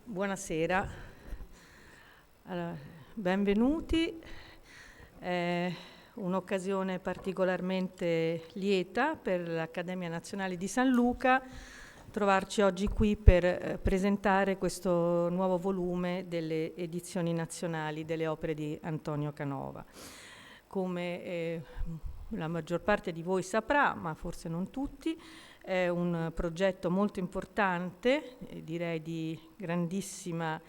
Buonasera, allora, benvenuti. È un'occasione particolarmente lieta per l'Accademia Nazionale di San Luca trovarci oggi qui per presentare questo nuovo volume delle edizioni nazionali delle opere di Antonio Canova. Come la maggior parte di voi saprà, ma forse non tutti, è un progetto molto importante, direi di grandissimo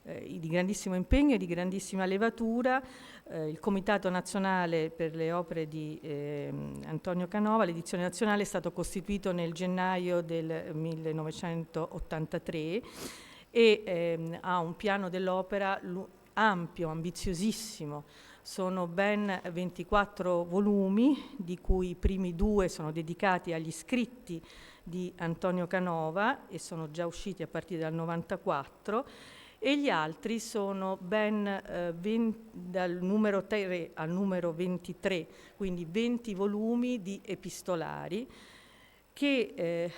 impegno e di grandissima levatura. Il Comitato Nazionale per le opere di Antonio Canova, l'edizione nazionale, è stato costituito nel gennaio del 1983 e ha un piano dell'opera ampio, ambiziosissimo. Sono ben 24 volumi, di cui i primi 2 sono dedicati agli scritti di Antonio Canova e sono già usciti a partire dal 94, e gli altri sono ben dal numero 3 al numero 23, quindi 20 volumi di epistolari che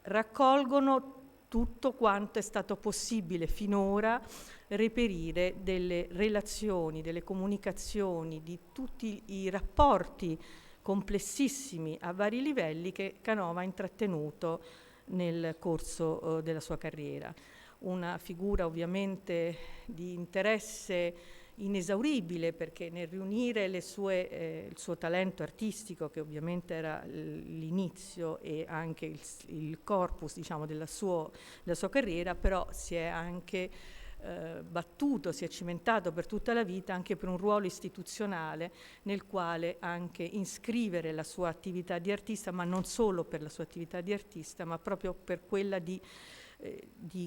raccolgono tutto quanto è stato possibile finora reperire delle relazioni, delle comunicazioni, di tutti i rapporti complessissimi a vari livelli che Canova ha intrattenuto nel corso della sua carriera. Una figura ovviamente di interesse inesauribile, perché nel riunire il suo talento artistico, che ovviamente era l'inizio e anche il corpus, diciamo, della sua carriera, però si è anche battuto, si è cimentato per tutta la vita anche per un ruolo istituzionale nel quale anche iscrivere la sua attività di artista, ma non solo per la sua attività di artista, ma proprio per quella di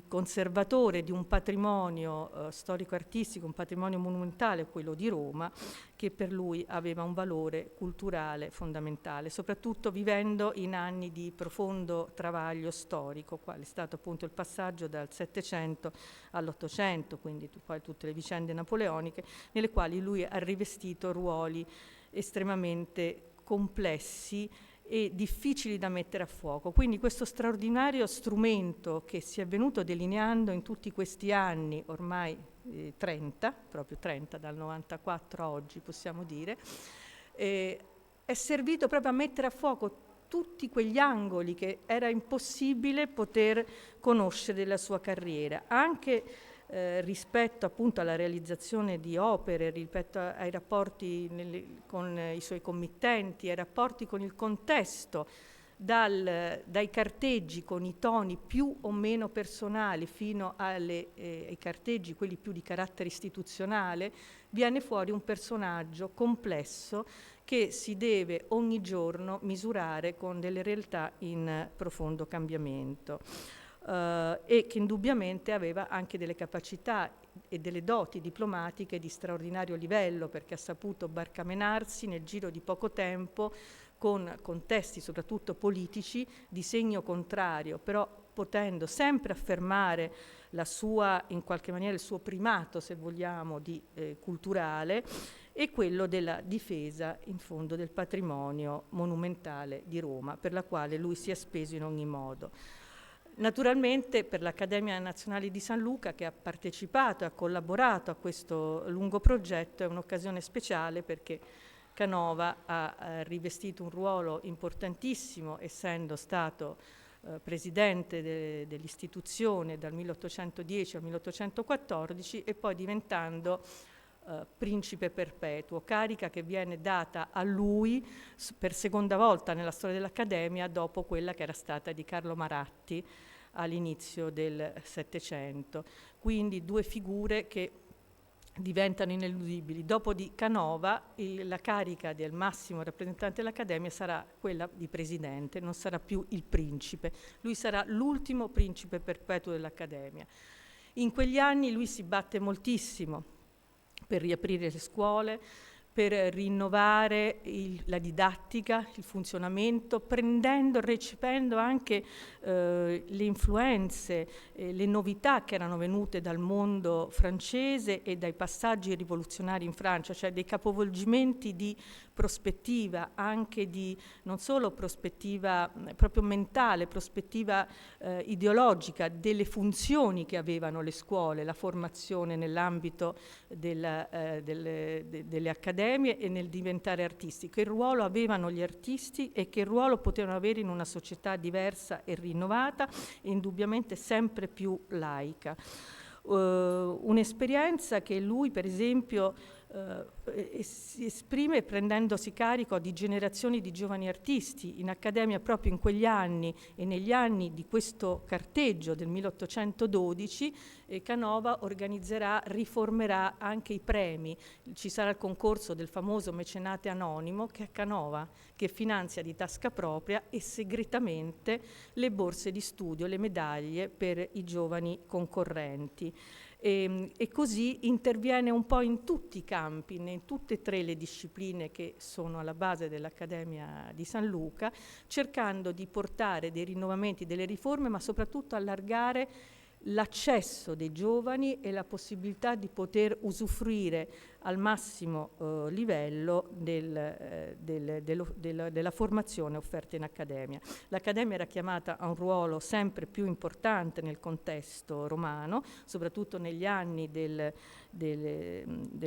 conservatore di un patrimonio storico-artistico, un patrimonio monumentale, quello di Roma, che per lui aveva un valore culturale fondamentale, soprattutto vivendo in anni di profondo travaglio storico, quale è stato appunto il passaggio dal Settecento all'Ottocento, quindi poi tutte le vicende napoleoniche, nelle quali lui ha rivestito ruoli estremamente complessi e difficili da mettere a fuoco. Quindi questo straordinario strumento che si è venuto delineando in tutti questi anni, ormai 30, proprio 30, dal 94 a oggi possiamo dire, è servito proprio a mettere a fuoco tutti quegli angoli che era impossibile poter conoscere della sua carriera, anche rispetto appunto alla realizzazione di opere, rispetto ai rapporti con i suoi committenti, ai rapporti con il contesto, dai carteggi con i toni più o meno personali fino ai carteggi, quelli più di carattere istituzionale, viene fuori un personaggio complesso che si deve ogni giorno misurare con delle realtà in profondo cambiamento. E che indubbiamente aveva anche delle capacità e delle doti diplomatiche di straordinario livello, perché ha saputo barcamenarsi nel giro di poco tempo con contesti soprattutto politici di segno contrario, però potendo sempre affermare la sua, in qualche maniera il suo primato, se vogliamo, culturale, e quello della difesa in fondo del patrimonio monumentale di Roma, per la quale lui si è speso in ogni modo. Naturalmente per l'Accademia Nazionale di San Luca, che ha partecipato e ha collaborato a questo lungo progetto, è un'occasione speciale, perché Canova ha rivestito un ruolo importantissimo, essendo stato presidente dell'istituzione dal 1810 al 1814 e poi diventando principe perpetuo, carica che viene data a lui per seconda volta nella storia dell'Accademia, dopo quella che era stata di Carlo Maratti all'inizio del Settecento. Quindi 2 figure che diventano ineludibili. Dopo di Canova la carica del massimo rappresentante dell'Accademia sarà quella di presidente, non sarà più il principe. Lui sarà l'ultimo principe perpetuo dell'Accademia. In quegli anni lui si batte moltissimo per riaprire le scuole, per rinnovare la didattica, il funzionamento, prendendo e recependo anche le influenze, le novità che erano venute dal mondo francese e dai passaggi rivoluzionari in Francia, cioè dei capovolgimenti di prospettiva, anche di non solo prospettiva proprio mentale, prospettiva ideologica delle funzioni che avevano le scuole, la formazione nell'ambito delle accademie e nel diventare artisti, che ruolo avevano gli artisti e che ruolo potevano avere in una società diversa e rinnovata e indubbiamente sempre più laica. Un'esperienza che lui, per esempio, si esprime prendendosi carico di generazioni di giovani artisti in accademia proprio in quegli anni e negli anni di questo carteggio del 1812. Canova riformerà anche i premi. Ci sarà il concorso del famoso mecenate anonimo che è Canova, che finanzia di tasca propria e segretamente le borse di studio, le medaglie per i giovani concorrenti. E così interviene un po' in tutti i campi, in tutte e tre le discipline che sono alla base dell'Accademia di San Luca, cercando di portare dei rinnovamenti, delle riforme, ma soprattutto allargare l'accesso dei giovani e la possibilità di poter usufruire al massimo livello della formazione offerta in accademia. L'accademia era chiamata a un ruolo sempre più importante nel contesto romano, soprattutto negli anni del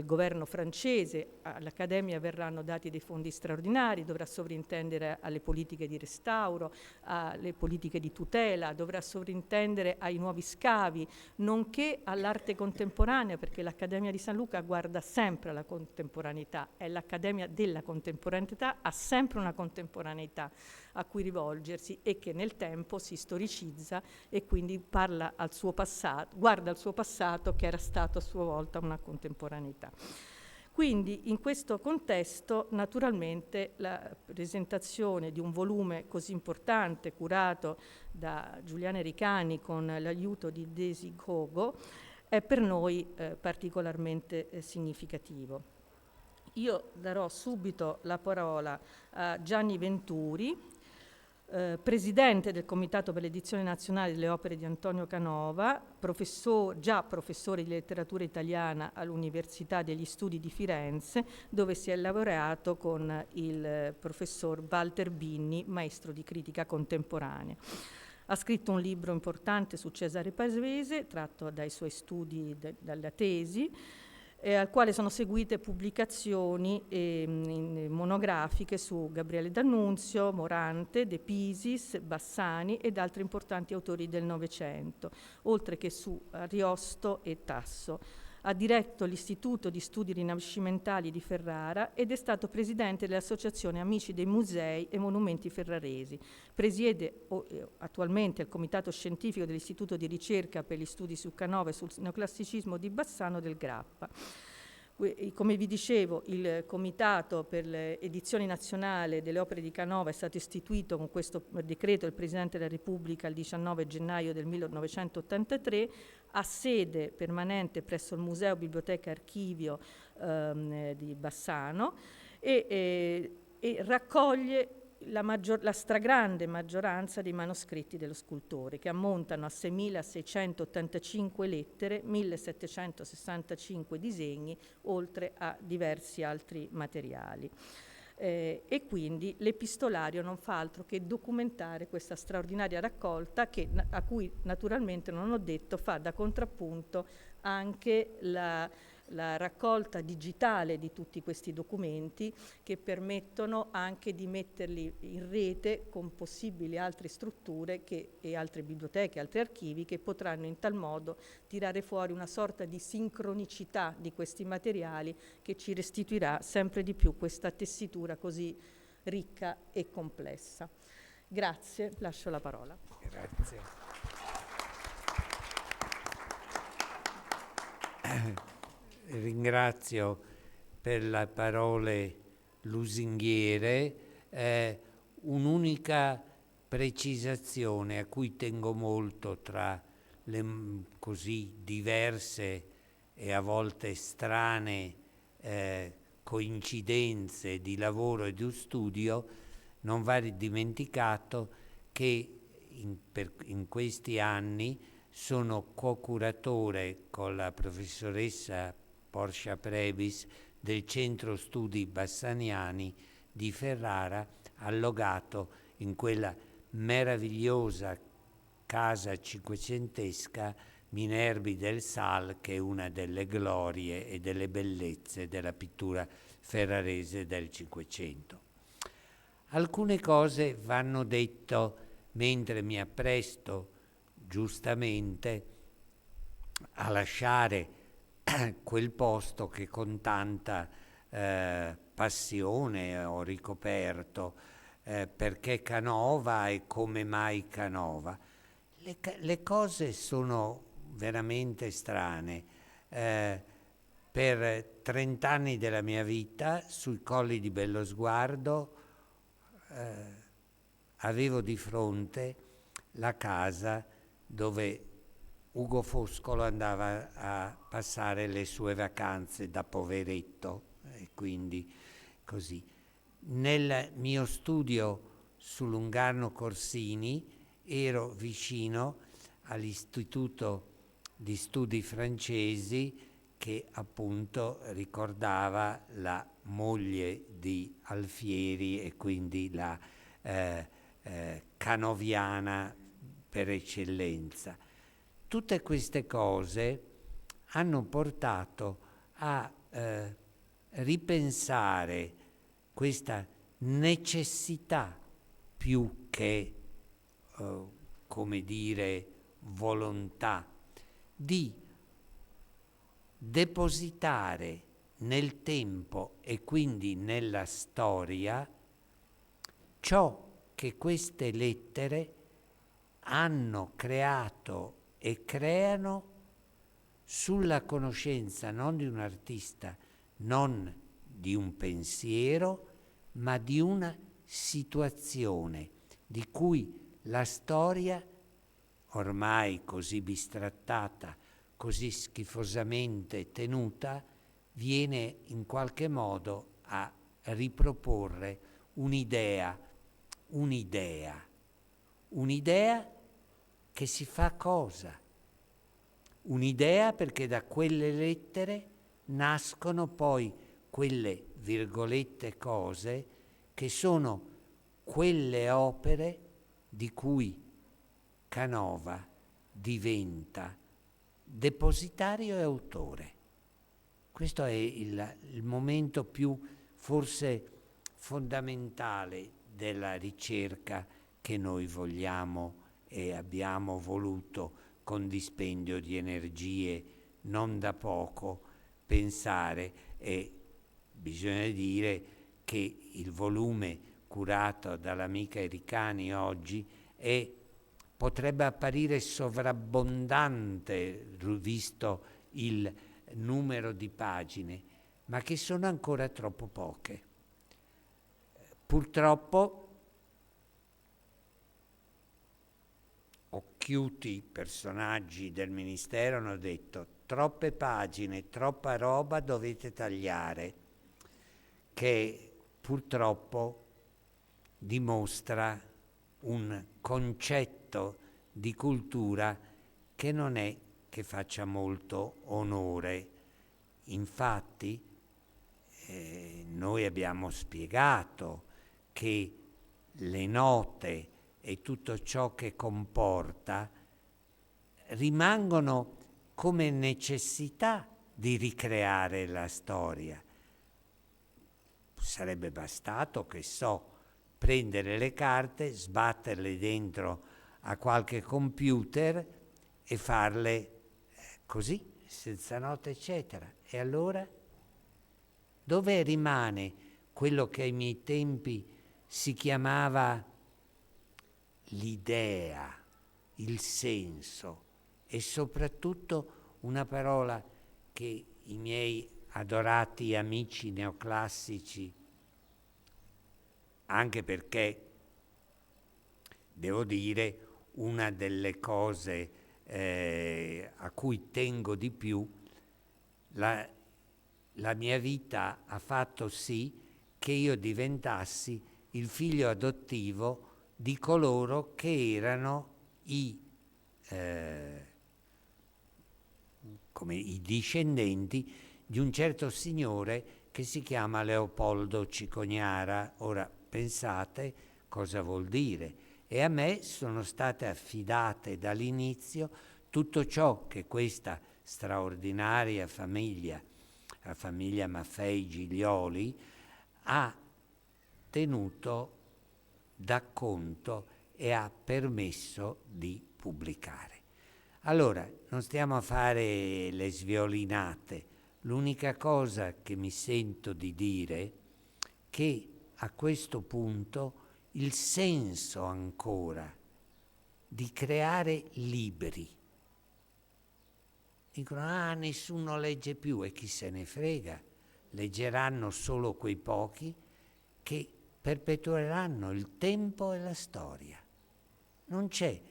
governo francese. All'accademia verranno dati dei fondi straordinari, dovrà sovrintendere alle politiche di restauro, alle politiche di tutela, dovrà sovrintendere ai nuovi scavi, nonché all'arte contemporanea, perché l'Accademia di San Luca guarda sempre alla contemporaneità, è l'Accademia della contemporaneità, ha sempre una contemporaneità a cui rivolgersi e che nel tempo si storicizza e quindi parla al suo passato, guarda al suo passato che era stato a sua volta una contemporaneità. Quindi in questo contesto naturalmente la presentazione di un volume così importante curato da Giuliana Ricani con l'aiuto di Desi Gogo è per noi particolarmente significativo. Io darò subito la parola a Gianni Venturi, presidente del Comitato per l'edizione nazionale delle opere di Antonio Canova, già professore di letteratura italiana all'Università degli Studi di Firenze, dove si è laureato con il professor Walter Binni, maestro di critica contemporanea. Ha scritto un libro importante su Cesare Pavese, tratto dai suoi studi, dalla tesi, al quale sono seguite pubblicazioni monografiche su Gabriele D'Annunzio, Morante, De Pisis, Bassani ed altri importanti autori del Novecento, oltre che su Ariosto e Tasso. Ha diretto l'Istituto di Studi Rinascimentali di Ferrara ed è stato presidente dell'Associazione Amici dei Musei e Monumenti Ferraresi. Presiede attualmente il Comitato Scientifico dell'Istituto di Ricerca per gli Studi su Canova e sul neoclassicismo di Bassano del Grappa. Come vi dicevo, il Comitato per l'edizione nazionale delle opere di Canova è stato istituito con questo decreto del Presidente della Repubblica il 19 gennaio del 1983, ha sede permanente presso il Museo Biblioteca Archivio di Bassano e raccoglie la stragrande maggioranza dei manoscritti dello scultore, che ammontano a 6.685 lettere, 1.765 disegni, oltre a diversi altri materiali. E quindi l'epistolario non fa altro che documentare questa straordinaria raccolta a cui naturalmente, non ho detto, fa da contrappunto anche la raccolta digitale di tutti questi documenti che permettono anche di metterli in rete con possibili altre strutture e altre biblioteche, altri archivi che potranno in tal modo tirare fuori una sorta di sincronicità di questi materiali che ci restituirà sempre di più questa tessitura così ricca e complessa. Grazie, lascio la parola. Grazie. Ringrazio per le parole lusinghiere. Un'unica precisazione a cui tengo molto tra le così diverse e a volte strane coincidenze di lavoro e di studio, non va dimenticato che in questi anni sono co-curatore con la professoressa Portia Previs del Centro Studi Bassaniani di Ferrara, allogato in quella meravigliosa casa cinquecentesca Minerbi del Sal, che è una delle glorie e delle bellezze della pittura ferrarese del Cinquecento. Alcune cose vanno detto mentre mi appresto giustamente a lasciare quel posto che con tanta passione ho ricoperto, perché Canova e come mai Canova. Le cose sono veramente strane. Per 30 anni della mia vita, sui Colli di Bellosguardo, avevo di fronte la casa dove Ugo Foscolo andava a passare le sue vacanze da poveretto, e quindi così. Nel mio studio su Lungarno Corsini ero vicino all'Istituto di Studi Francesi, che appunto ricordava la moglie di Alfieri e quindi la canoviana per eccellenza. Tutte queste cose hanno portato a ripensare questa necessità, più che come dire volontà, di depositare nel tempo e quindi nella storia ciò che queste lettere hanno creato e creano sulla conoscenza non di un artista, non di un pensiero, ma di una situazione di cui la storia, ormai così bistrattata, così schifosamente tenuta, viene in qualche modo a riproporre un'idea che si fa cosa? Un'idea perché da quelle lettere nascono poi quelle virgolette cose che sono quelle opere di cui Canova diventa depositario e autore. Questo è il momento più forse fondamentale della ricerca che noi vogliamo e abbiamo voluto con dispendio di energie non da poco pensare, e bisogna dire che il volume curato dall'amica Ericani oggi potrebbe apparire sovrabbondante visto il numero di pagine, ma che sono ancora troppo poche. Purtroppo occhiuti personaggi del Ministero hanno detto: troppe pagine, troppa roba, dovete tagliare, che purtroppo dimostra un concetto di cultura che non è che faccia molto onore. Infatti noi abbiamo spiegato che le note e tutto ciò che comporta rimangono come necessità di ricreare la storia. Sarebbe bastato, che so, prendere le carte, sbatterle dentro a qualche computer e farle così, senza note eccetera. E allora dove rimane quello che ai miei tempi si chiamava l'idea, il senso, e soprattutto una parola che i miei adorati amici neoclassici, anche perché devo dire una delle cose a cui tengo di più, la mia vita ha fatto sì che io diventassi il figlio adottivo di coloro che erano i discendenti di un certo signore che si chiama Leopoldo Cicognara. Ora pensate cosa vuol dire. E a me sono state affidate dall'inizio tutto ciò che questa straordinaria famiglia, la famiglia Maffei Giglioli, ha tenuto da conto e ha permesso di pubblicare. Allora, non stiamo a fare le sviolinate. L'unica cosa che mi sento di dire è che a questo punto il senso ancora di creare libri. Dicono, nessuno legge più, e chi se ne frega, leggeranno solo quei pochi che perpetueranno il tempo e la storia. Non c'è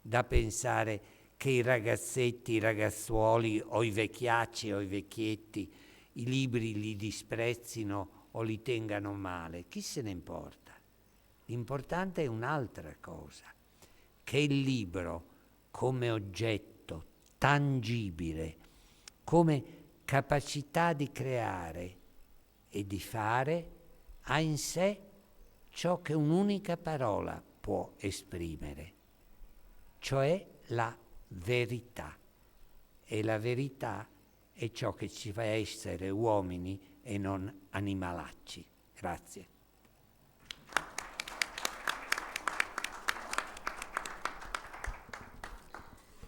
da pensare che i ragazzetti, i ragazzuoli o i vecchiacci o i vecchietti i libri li disprezzino o li tengano male. Chi se ne importa? L'importante è un'altra cosa, che il libro come oggetto tangibile, come capacità di creare e di fare, ha in sé ciò che un'unica parola può esprimere, cioè la verità. E la verità è ciò che ci fa essere uomini e non animalacci. Grazie.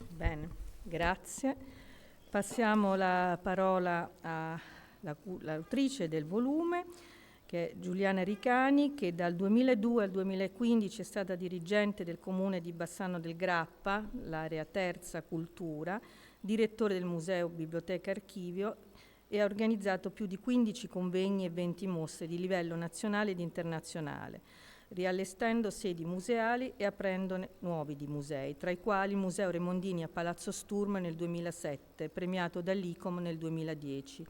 Bene, grazie. Passiamo la parola all'autrice del volume, che è Giuliana Ricani, che dal 2002 al 2015 è stata dirigente del Comune di Bassano del Grappa, l'area terza cultura, direttore del Museo Biblioteca Archivio, e ha organizzato più di 15 convegni e 20 mostre di livello nazionale ed internazionale, riallestendo sedi museali e aprendone nuovi di musei, tra i quali il Museo Remondini a Palazzo Sturm nel 2007, premiato dall'ICOM nel 2010.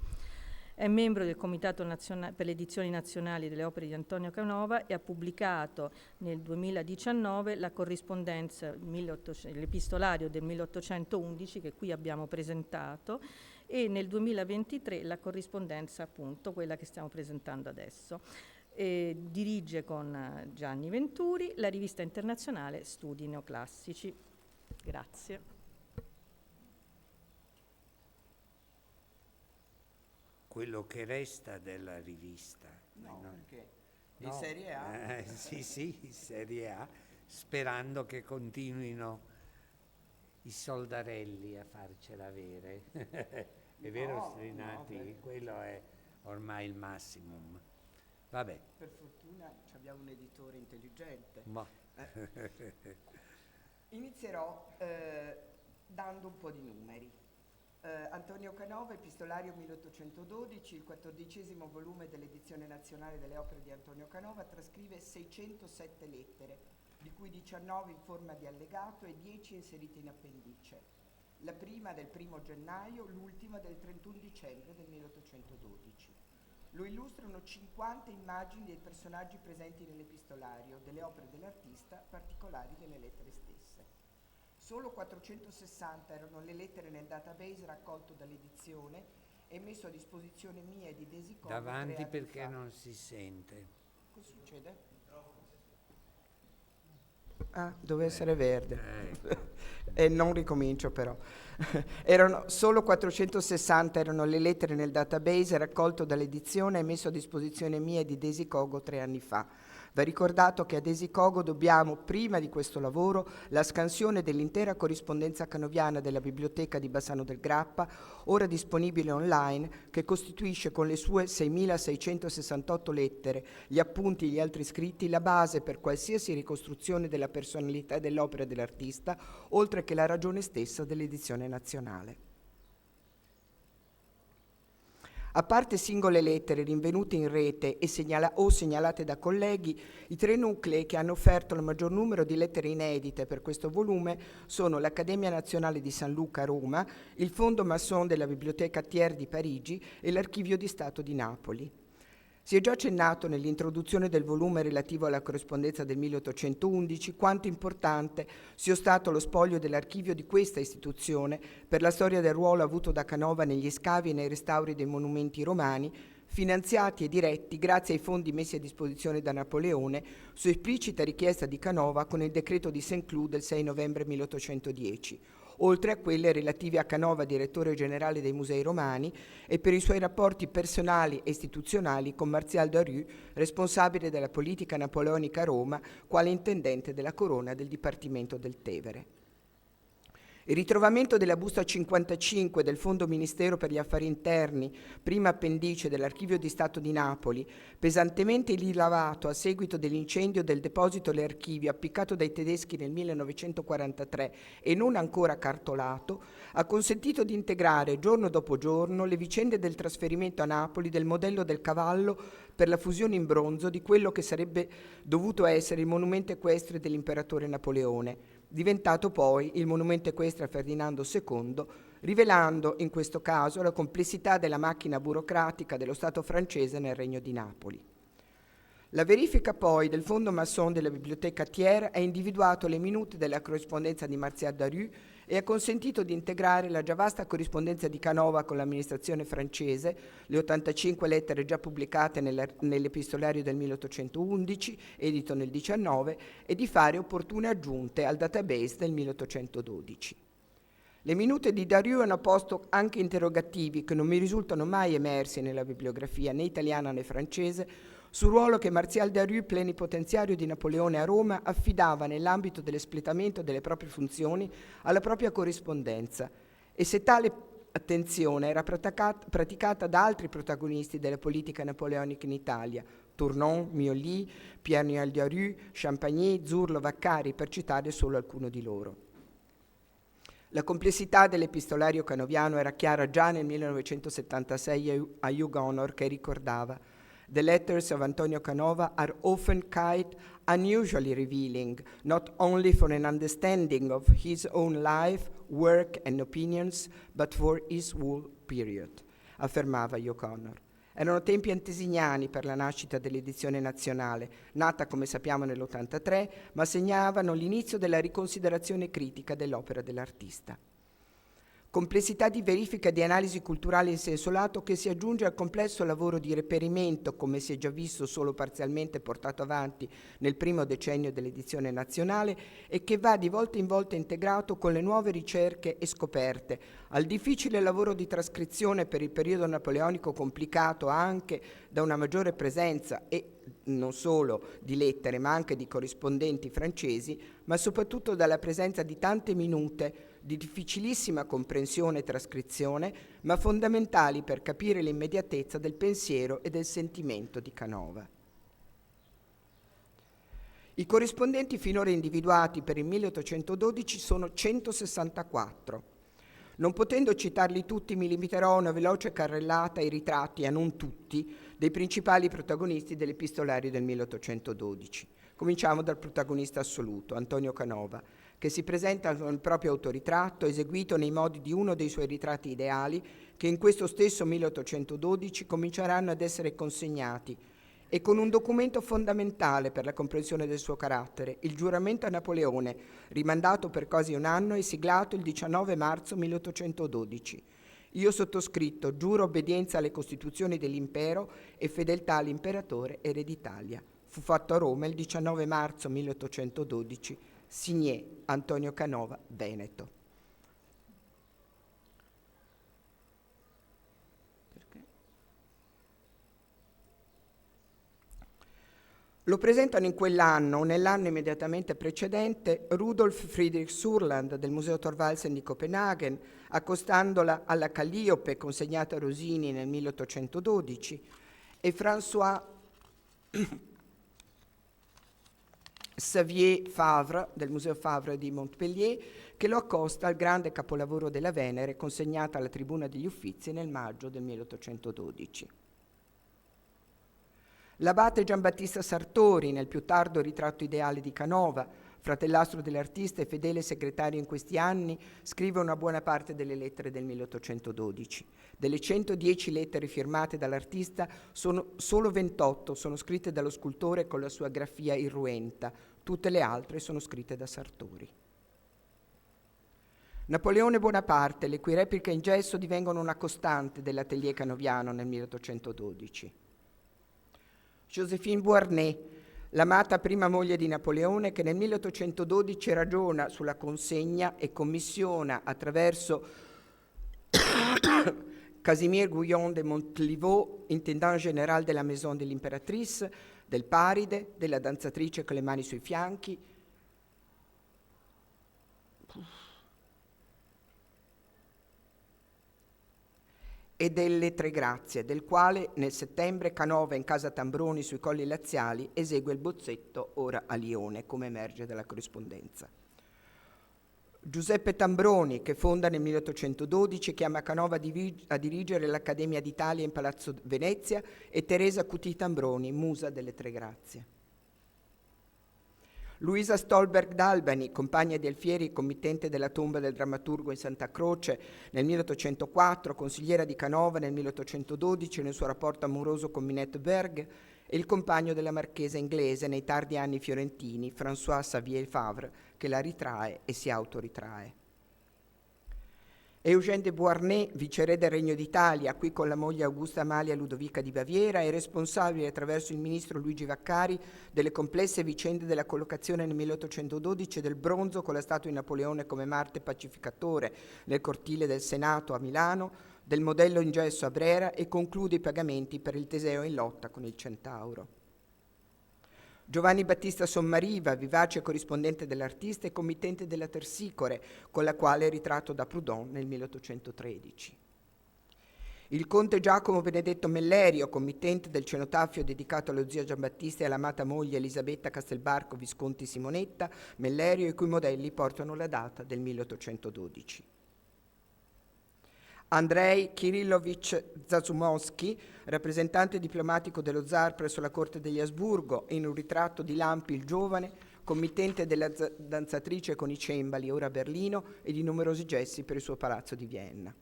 È membro del Comitato per le edizioni nazionali delle opere di Antonio Canova e ha pubblicato nel 2019 la corrispondenza, l'epistolario del 1811 che qui abbiamo presentato, e nel 2023 la corrispondenza, appunto, quella che stiamo presentando adesso. Dirige con Gianni Venturi la rivista internazionale Studi Neoclassici. Grazie. Quello che resta della rivista. No, perché di Serie A. Sì, Serie A, sperando che continuino i soldarelli a farcela avere. È vero, Strinati? No, quello è ormai il maximum. Vabbè. Per fortuna abbiamo un editore intelligente. Inizierò dando un po' di numeri. Antonio Canova, Epistolario 1812, il 14° volume dell'edizione nazionale delle opere di Antonio Canova, trascrive 607 lettere, di cui 19 in forma di allegato e 10 inserite in appendice. La prima del 1 gennaio, l'ultima del 31 dicembre del 1812. Lo illustrano 50 immagini dei personaggi presenti nell'epistolario, delle opere dell'artista, particolari delle lettere stesse. Solo 460 erano le lettere nel database raccolto dall'edizione e messo a disposizione mia e di Desicomo. Davanti perché non si sente. Cosa succede? Dove essere verde. E non ricomincio però. Solo 460 erano le lettere nel database raccolto dall'edizione e messo a disposizione mia e di Desicogo 3 anni fa. Va ricordato che a Desicogo dobbiamo, prima di questo lavoro, la scansione dell'intera corrispondenza canoviana della biblioteca di Bassano del Grappa, ora disponibile online, che costituisce con le sue 6.668 lettere, gli appunti e gli altri scritti, la base per qualsiasi ricostruzione della personalità dell'opera dell'artista, oltre che la ragione stessa dell'edizione nazionale. A parte singole lettere rinvenute in rete e o segnalate da colleghi, i 3 nuclei che hanno offerto il maggior numero di lettere inedite per questo volume sono l'Accademia Nazionale di San Luca a Roma, il Fondo Masson della Biblioteca Thiers di Parigi e l'Archivio di Stato di Napoli. Si è già accennato nell'introduzione del volume relativo alla corrispondenza del 1811 quanto importante sia stato lo spoglio dell'archivio di questa istituzione per la storia del ruolo avuto da Canova negli scavi e nei restauri dei monumenti romani, finanziati e diretti grazie ai fondi messi a disposizione da Napoleone su esplicita richiesta di Canova con il decreto di Saint-Cloud del 6 novembre 1810, oltre a quelle relative a Canova, direttore generale dei musei romani, e per i suoi rapporti personali e istituzionali con Martial Daru, responsabile della politica napoleonica a Roma, quale intendente della Corona del Dipartimento del Tevere. Il ritrovamento della busta 55 del Fondo Ministero per gli Affari Interni, prima appendice dell'Archivio di Stato di Napoli, pesantemente rilavato a seguito dell'incendio del deposito dell'archivio appiccato dai tedeschi nel 1943 e non ancora cartolato, ha consentito di integrare giorno dopo giorno le vicende del trasferimento a Napoli del modello del cavallo per la fusione in bronzo di quello che sarebbe dovuto essere il monumento equestre dell'imperatore Napoleone, diventato poi il monumento equestre a Ferdinando II, rivelando in questo caso la complessità della macchina burocratica dello Stato francese nel Regno di Napoli. La verifica poi del Fondo Masson della Biblioteca Thiers ha individuato le minute della corrispondenza di Martial Daru e ha consentito di integrare la già vasta corrispondenza di Canova con l'amministrazione francese, le 85 lettere già pubblicate nell'epistolario del 1811, edito nel 19, e di fare opportune aggiunte al database del 1812. Le minute di Daru hanno posto anche interrogativi che non mi risultano mai emersi nella bibliografia né italiana né francese sul ruolo che Martial Daru, plenipotenziario di Napoleone a Roma, affidava nell'ambito dell'espletamento delle proprie funzioni alla propria corrispondenza e se tale attenzione era praticata da altri protagonisti della politica napoleonica in Italia, Tournon, Mioli, Pierre-Noël Daru, Champagny, Zurlo, Vaccari, per citare solo alcuno di loro. La complessità dell'epistolario canoviano era chiara già nel 1976 a Hugh Honor, che ricordava: "The letters of Antonio Canova are often quite unusually revealing, not only for an understanding of his own life, work and opinions, but for his whole period", affermava Hugh Honor. Erano tempi antesignani per la nascita dell'edizione nazionale, nata come sappiamo nell'83, ma segnavano l'inizio della riconsiderazione critica dell'opera dell'artista. Complessità di verifica e di analisi culturale in senso lato che si aggiunge al complesso lavoro di reperimento, come si è già visto solo parzialmente portato avanti nel primo decennio dell'edizione nazionale, e che va di volta in volta integrato con le nuove ricerche e scoperte, al difficile lavoro di trascrizione per il periodo napoleonico complicato anche da una maggiore presenza e non solo di lettere ma anche di corrispondenti francesi, ma soprattutto dalla presenza di tante minute di difficilissima comprensione e trascrizione, ma fondamentali per capire l'immediatezza del pensiero e del sentimento di Canova. I corrispondenti finora individuati per il 1812 sono 164. Non potendo citarli tutti, mi limiterò a una veloce carrellata ai ritratti, a non tutti, dei principali protagonisti dell'epistolario del 1812. Cominciamo dal protagonista assoluto, Antonio Canova, che si presenta con il proprio autoritratto, eseguito nei modi di uno dei suoi ritratti ideali, che in questo stesso 1812 cominceranno ad essere consegnati, e con un documento fondamentale per la comprensione del suo carattere, il giuramento a Napoleone, rimandato per quasi un anno e siglato il 19 marzo 1812. Io sottoscritto, giuro obbedienza alle costituzioni dell'impero e fedeltà all'imperatore e re d'Italia. Fu fatto a Roma il 19 marzo 1812, signé Antonio Canova, Veneto. Lo presentano in quell'anno o nell'anno immediatamente precedente Rudolf Friedrich Surland del Museo Thorvaldsen di Copenaghen, accostandola alla Calliope consegnata a Rosini nel 1812, e François Xavier Favre del Museo Favre di Montpellier, che lo accosta al grande capolavoro della Venere consegnata alla Tribuna degli Uffizi nel maggio del 1812. L'abate Giambattista Sartori, nel più tardo ritratto ideale di Canova, fratellastro dell'artista e fedele segretario in questi anni, scrive una buona parte delle lettere del 1812. Delle 110 lettere firmate dall'artista, solo 28 sono scritte dallo scultore con la sua grafia irruenta, tutte le altre sono scritte da Sartori. Napoleone Bonaparte, le cui repliche in gesso divengono una costante dell'atelier canoviano nel 1812. Joséphine Beauharnais, l'amata prima moglie di Napoleone, che nel 1812 ragiona sulla consegna e commissiona attraverso Casimir Guyon de Montlivaud, intendant général de la Maison de l'Impératrice, del Paride, della danzatrice con le mani sui fianchi, e delle Tre Grazie, del quale nel settembre Canova in casa Tambroni sui Colli Laziali esegue il bozzetto ora a Lione, come emerge dalla corrispondenza. Giuseppe Tambroni, che fonda nel 1812, chiama Canova a dirigere l'Accademia d'Italia in Palazzo Venezia, e Teresa Cuti Tambroni, musa delle Tre Grazie. Luisa Stolberg d'Albani, compagna di Alfieri, committente della tomba del drammaturgo in Santa Croce nel 1804, consigliera di Canova nel 1812 nel suo rapporto amoroso con Minette Berg, e il compagno della marchesa inglese nei tardi anni fiorentini, François Xavier Favre, che la ritrae e si autoritrae. Eugène de Beauharnais, viceré del Regno d'Italia, qui con la moglie Augusta Amalia Ludovica di Baviera, è responsabile attraverso il ministro Luigi Vaccari delle complesse vicende della collocazione nel 1812 del bronzo con la statua di Napoleone come Marte pacificatore nel cortile del Senato a Milano, del modello in gesso a Brera, e conclude i pagamenti per il Teseo in lotta con il Centauro. Giovanni Battista Sommariva, vivace corrispondente dell'artista e committente della Tersicore, con la quale è ritratto da Proudhon nel 1813. Il conte Giacomo Benedetto Mellerio, committente del cenotafio dedicato allo zio Giambattista e all'amata moglie Elisabetta Castelbarco Visconti Simonetta Mellerio, i cui modelli portano la data del 1812. Andrei Kirillovich Zazumovsky, rappresentante diplomatico dello zar presso la corte degli Asburgo, in un ritratto di Lampi il giovane, committente della danzatrice con i cembali, ora a Berlino, e di numerosi gessi per il suo palazzo di Vienna.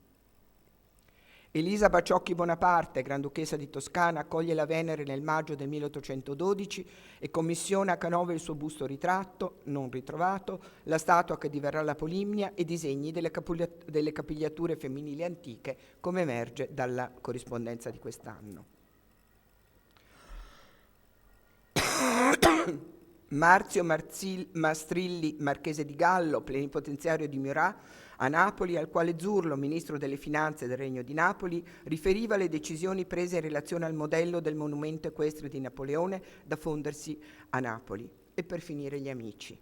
Elisa Baciocchi Bonaparte, Granduchessa di Toscana, accoglie la Venere nel maggio del 1812 e commissiona a Canova il suo busto ritratto, non ritrovato, la statua che diverrà la Polimnia e disegni delle capigliature femminili antiche, come emerge dalla corrispondenza di quest'anno. Marzio Mastrilli, marchese di Gallo, plenipotenziario di Murat, a Napoli, al quale Zurlo, ministro delle finanze del Regno di Napoli, riferiva le decisioni prese in relazione al modello del monumento equestre di Napoleone da fondersi a Napoli. E per finire gli amici.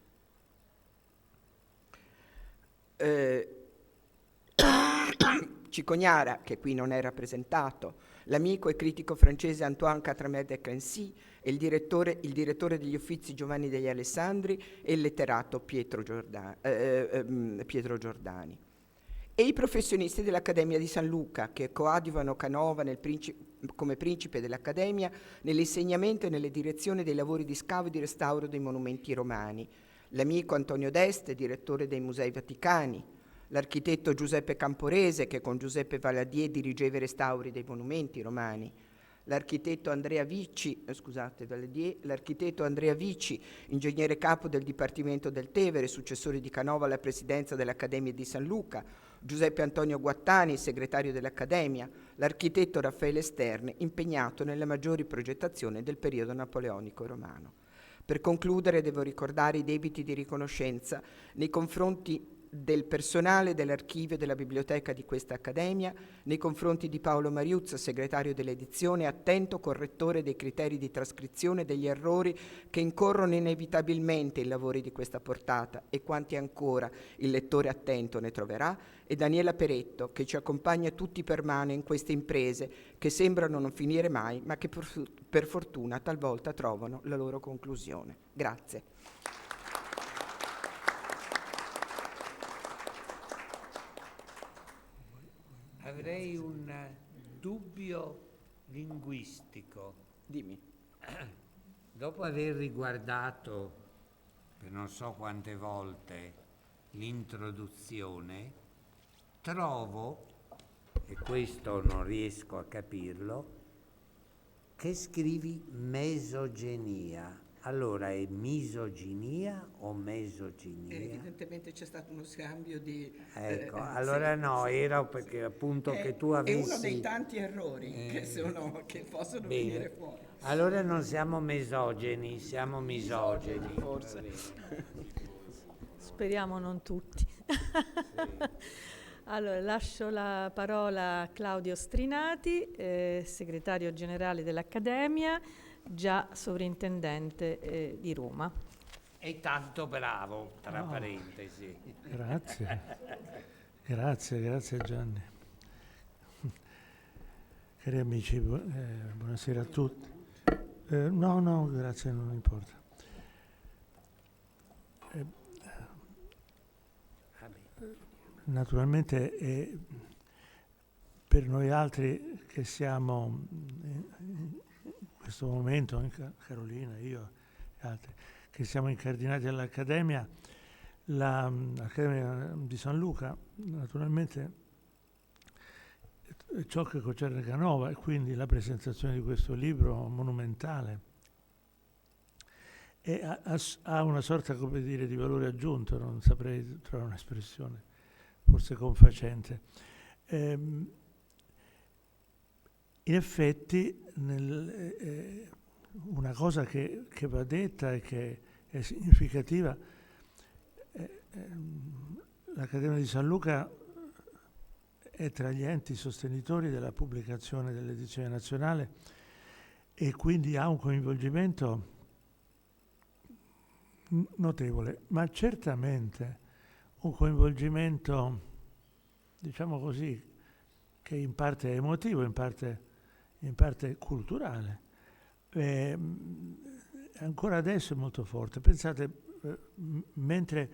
Cicognara, che qui non è rappresentato, l'amico e critico francese Antoine Quatremer de Crency, e il direttore degli Uffizi Giovanni degli Alessandri e il letterato Pietro Giordani. E i professionisti dell'Accademia di San Luca, che coadiuvano Canova come principe dell'Accademia nell'insegnamento e nelle direzioni dei lavori di scavo e di restauro dei monumenti romani. L'amico Antonio D'Este, direttore dei Musei Vaticani, l'architetto Giuseppe Camporese, che con Giuseppe Valadier dirigeva i restauri dei monumenti romani, l'architetto Andrea Vici, ingegnere capo del Dipartimento del Tevere, successore di Canova alla presidenza dell'Accademia di San Luca, Giuseppe Antonio Guattani, segretario dell'Accademia, l'architetto Raffaele Sterne, impegnato nelle maggiori progettazioni del periodo napoleonico romano. Per concludere devo ricordare i debiti di riconoscenza nei confronti del personale dell'archivio e della biblioteca di questa accademia, nei confronti di Paolo Mariuzza, segretario dell'edizione, attento correttore dei criteri di trascrizione degli errori che incorrono inevitabilmente in lavori di questa portata, e quanti ancora il lettore attento ne troverà, e Daniela Peretto, che ci accompagna tutti per mano in queste imprese che sembrano non finire mai, ma che per fortuna talvolta trovano la loro conclusione. Grazie. Avrei un dubbio linguistico. Dimmi. Dopo aver riguardato per non so quante volte l'introduzione, trovo, e questo non riesco a capirlo, che scrivi mesoginia. Allora è misoginia o mesoginia? Evidentemente c'è stato uno scambio di... Ecco, allora sì, no, sì. era perché appunto che tu avessi... È uno dei tanti errori che possono bene. venire fuori. Allora non siamo mesogeni, siamo misogeni. Forse. Speriamo non tutti. Allora, lascio la parola a Claudio Strinati, segretario generale dell'Accademia, già sovrintendente di Roma. E tanto bravo, tra parentesi. Grazie Gianni. Cari amici, buonasera a tutti. No, grazie, non importa. Naturalmente per noi altri che siamo in questo momento, anche Carolina, io e altri, che siamo incardinati all'Accademia, l'Accademia di San Luca, naturalmente ciò che concerne Canova e quindi la presentazione di questo libro monumentale ha una sorta, come dire, di valore aggiunto, non saprei trovare un'espressione forse confacente. In effetti una cosa che va detta e che è significativa, l'Accademia di San Luca è tra gli enti sostenitori della pubblicazione dell'edizione nazionale e quindi ha un coinvolgimento notevole, ma certamente un coinvolgimento, diciamo così, che in parte è emotivo, in parte culturale. Ancora adesso è molto forte. Pensate, mentre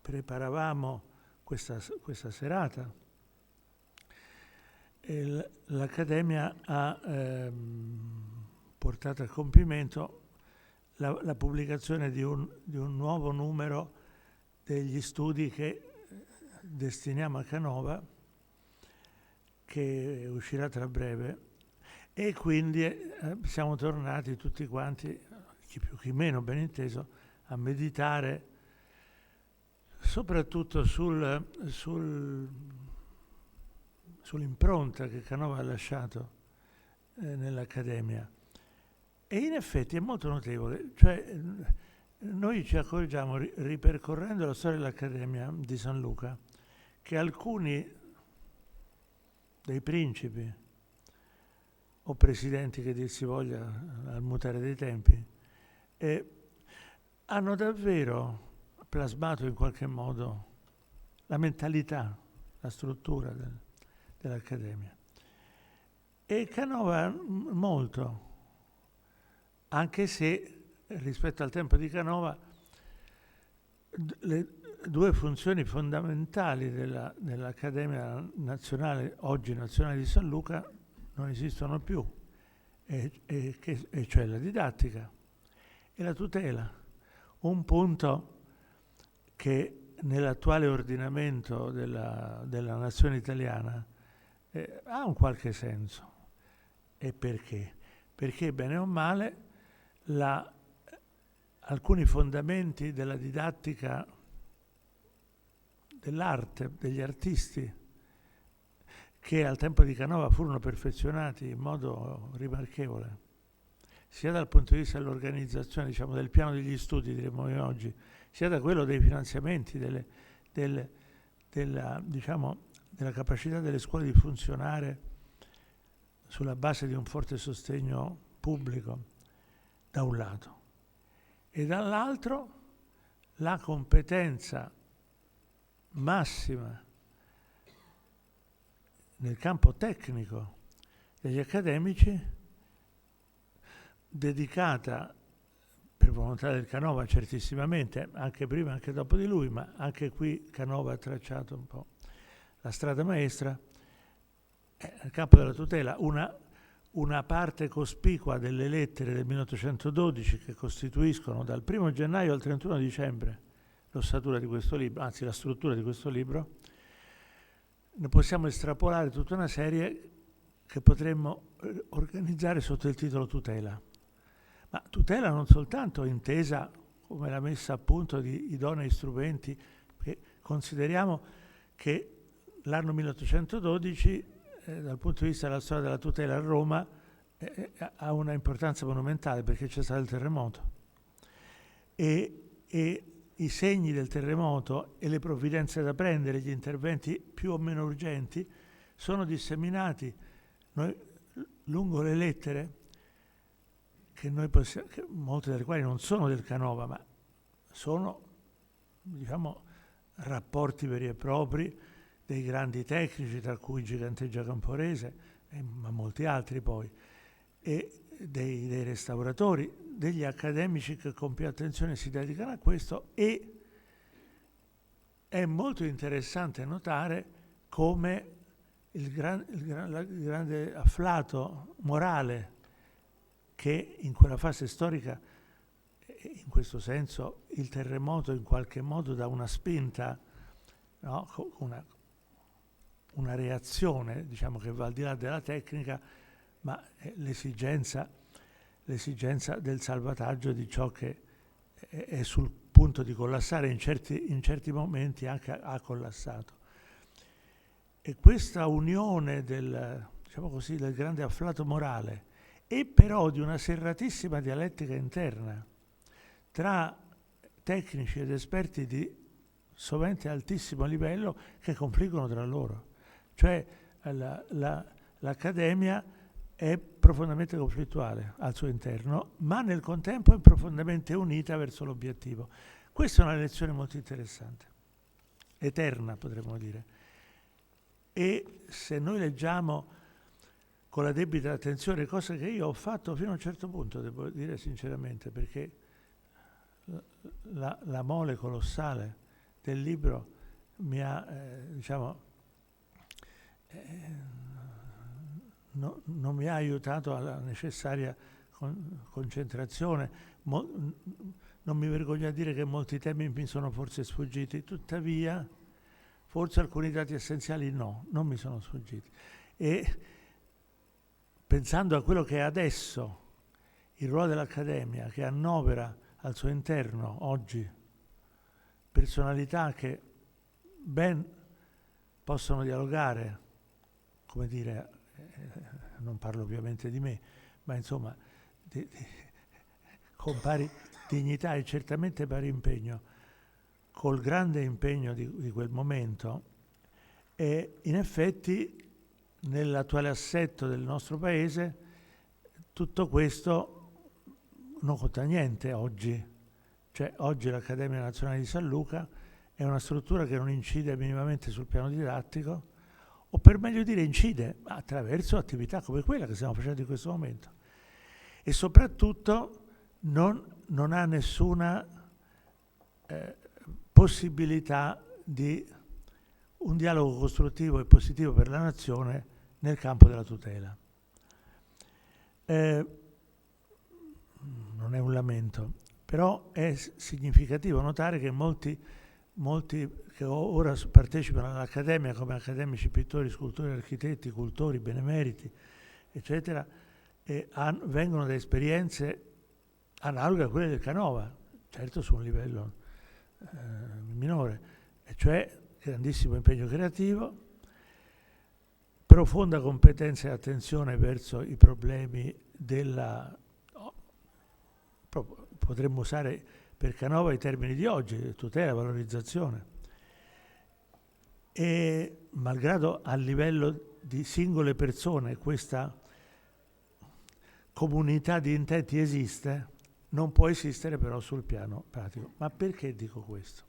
preparavamo questa serata, l'Accademia ha portato a compimento la pubblicazione di un nuovo numero degli studi che destiniamo a Canova, che uscirà tra breve, e quindi siamo tornati tutti quanti, chi più chi meno ben inteso, a meditare soprattutto sull'impronta che Canova ha lasciato nell'Accademia. E in effetti è molto notevole, cioè noi ci accorgiamo, ripercorrendo la storia dell'Accademia di San Luca, che alcuni dei principi o presidenti, che dir si voglia al mutare dei tempi, hanno davvero plasmato in qualche modo la mentalità, la struttura dell'Accademia. E Canova molto, anche se rispetto al tempo di Canova le due funzioni fondamentali dell'Accademia Nazionale, oggi Nazionale di San Luca, non esistono più, e cioè la didattica e la tutela, un punto che nell'attuale ordinamento della nazione italiana ha un qualche senso. E perché? Perché bene o male alcuni fondamenti della didattica dell'arte, degli artisti, che al tempo di Canova furono perfezionati in modo rimarchevole, sia dal punto di vista dell'organizzazione, diciamo, del piano degli studi, diremmo oggi, sia da quello dei finanziamenti, della capacità delle scuole di funzionare sulla base di un forte sostegno pubblico, da un lato, e dall'altro la competenza massima nel campo tecnico degli accademici, dedicata per volontà del Canova certissimamente, anche prima e anche dopo di lui, ma anche qui Canova ha tracciato un po' la strada maestra, nel campo della tutela. Una parte cospicua delle lettere del 1812 che costituiscono dal 1 gennaio al 31 dicembre l'ossatura di questo libro, anzi la struttura di questo libro, ne possiamo estrapolare tutta una serie che potremmo organizzare sotto il titolo tutela. Ma tutela non soltanto intesa come la messa a punto di idonei strumenti, perché consideriamo che l'anno 1812 dal punto di vista della storia della tutela a Roma ha una importanza monumentale, perché c'è stato il terremoto e i segni del terremoto e le provvidenze da prendere, gli interventi più o meno urgenti, sono disseminati lungo le lettere che noi possiamo, molte delle quali non sono del Canova, ma sono, diciamo, rapporti veri e propri dei grandi tecnici, tra cui Giganteggia Camporese, ma molti altri poi, e dei restauratori, degli accademici che con più attenzione si dedicano a questo. E è molto interessante notare come il grande afflato morale che in quella fase storica, in questo senso il terremoto in qualche modo dà una spinta, no? Una reazione, diciamo, che va al di là della tecnica, ma l'esigenza del salvataggio di ciò che è sul punto di collassare, in certi momenti anche ha collassato. E questa unione del grande afflato morale e però di una serratissima dialettica interna tra tecnici ed esperti di sovente altissimo livello che confliggono tra loro. Cioè l'accademia è profondamente conflittuale al suo interno, ma nel contempo è profondamente unita verso l'obiettivo. Questa è una lezione molto interessante, eterna potremmo dire. E se noi leggiamo con la debita attenzione, cosa che io ho fatto fino a un certo punto, devo dire sinceramente, perché la mole colossale del libro mi ha, non mi ha aiutato alla necessaria concentrazione. Non mi vergogno a dire che molti temi mi sono forse sfuggiti, tuttavia forse alcuni dati essenziali non mi sono sfuggiti. E pensando a quello che è adesso il ruolo dell'Accademia, che annovera al suo interno oggi personalità che ben possono dialogare, come dire, non parlo ovviamente di me, ma insomma con pari dignità e certamente pari impegno, col grande impegno di quel momento, e in effetti nell'attuale assetto del nostro paese tutto questo non conta niente oggi. Cioè oggi l'Accademia Nazionale di San Luca è una struttura che non incide minimamente sul piano didattico, o per meglio dire incide attraverso attività come quella che stiamo facendo in questo momento, e soprattutto non ha nessuna possibilità di un dialogo costruttivo e positivo per la nazione nel campo della tutela. Non è un lamento, però è significativo notare che molti che ora partecipano all'Accademia come accademici, pittori, scultori, architetti, cultori, benemeriti, eccetera, vengono da esperienze analoghe a quelle del Canova, certo su un livello minore, e cioè grandissimo impegno creativo, profonda competenza e attenzione verso i problemi potremmo usare per Canova i termini di oggi, tutela, valorizzazione, e malgrado a livello di singole persone questa comunità di intenti esiste, non può esistere però sul piano pratico. Ma perché dico questo?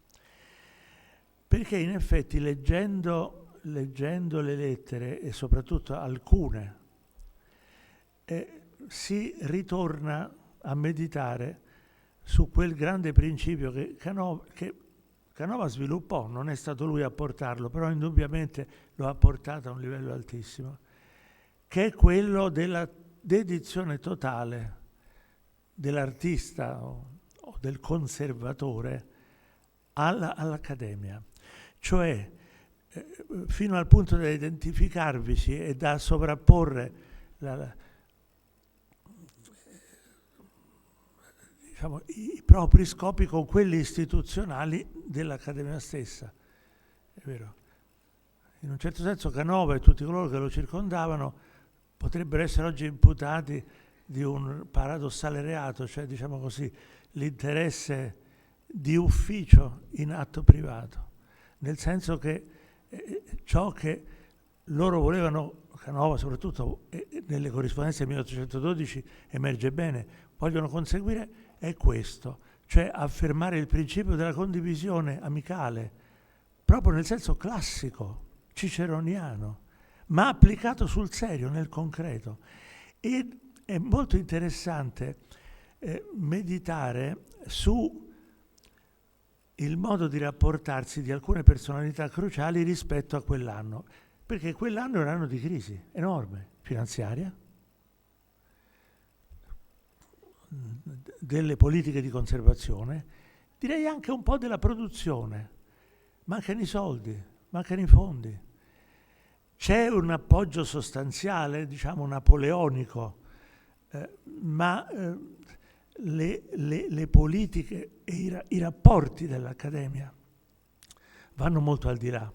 Perché in effetti leggendo le lettere, e soprattutto alcune, si ritorna a meditare su quel grande principio che Canova sviluppò. Non è stato lui a portarlo, però indubbiamente lo ha portato a un livello altissimo, che è quello della dedizione totale dell'artista o del conservatore all'accademia, cioè fino al punto da identificarvisi e da sovrapporre i propri scopi con quelli istituzionali dell'Accademia stessa. È vero. In un certo senso Canova e tutti coloro che lo circondavano potrebbero essere oggi imputati di un paradossale reato, cioè diciamo così, l'interesse di ufficio in atto privato, nel senso che ciò che loro volevano, Canova soprattutto nelle corrispondenze del 1812 emerge bene, vogliono conseguire è questo, cioè affermare il principio della condivisione amicale, proprio nel senso classico, ciceroniano, ma applicato sul serio, nel concreto. E è molto interessante meditare su il modo di rapportarsi di alcune personalità cruciali rispetto a quell'anno, perché quell'anno era un anno di crisi enorme, finanziaria, delle politiche di conservazione, direi anche un po' della produzione. Mancano i soldi, mancano i fondi. C'è un appoggio sostanziale, diciamo napoleonico, ma le politiche e i rapporti dell'Accademia vanno molto al di là.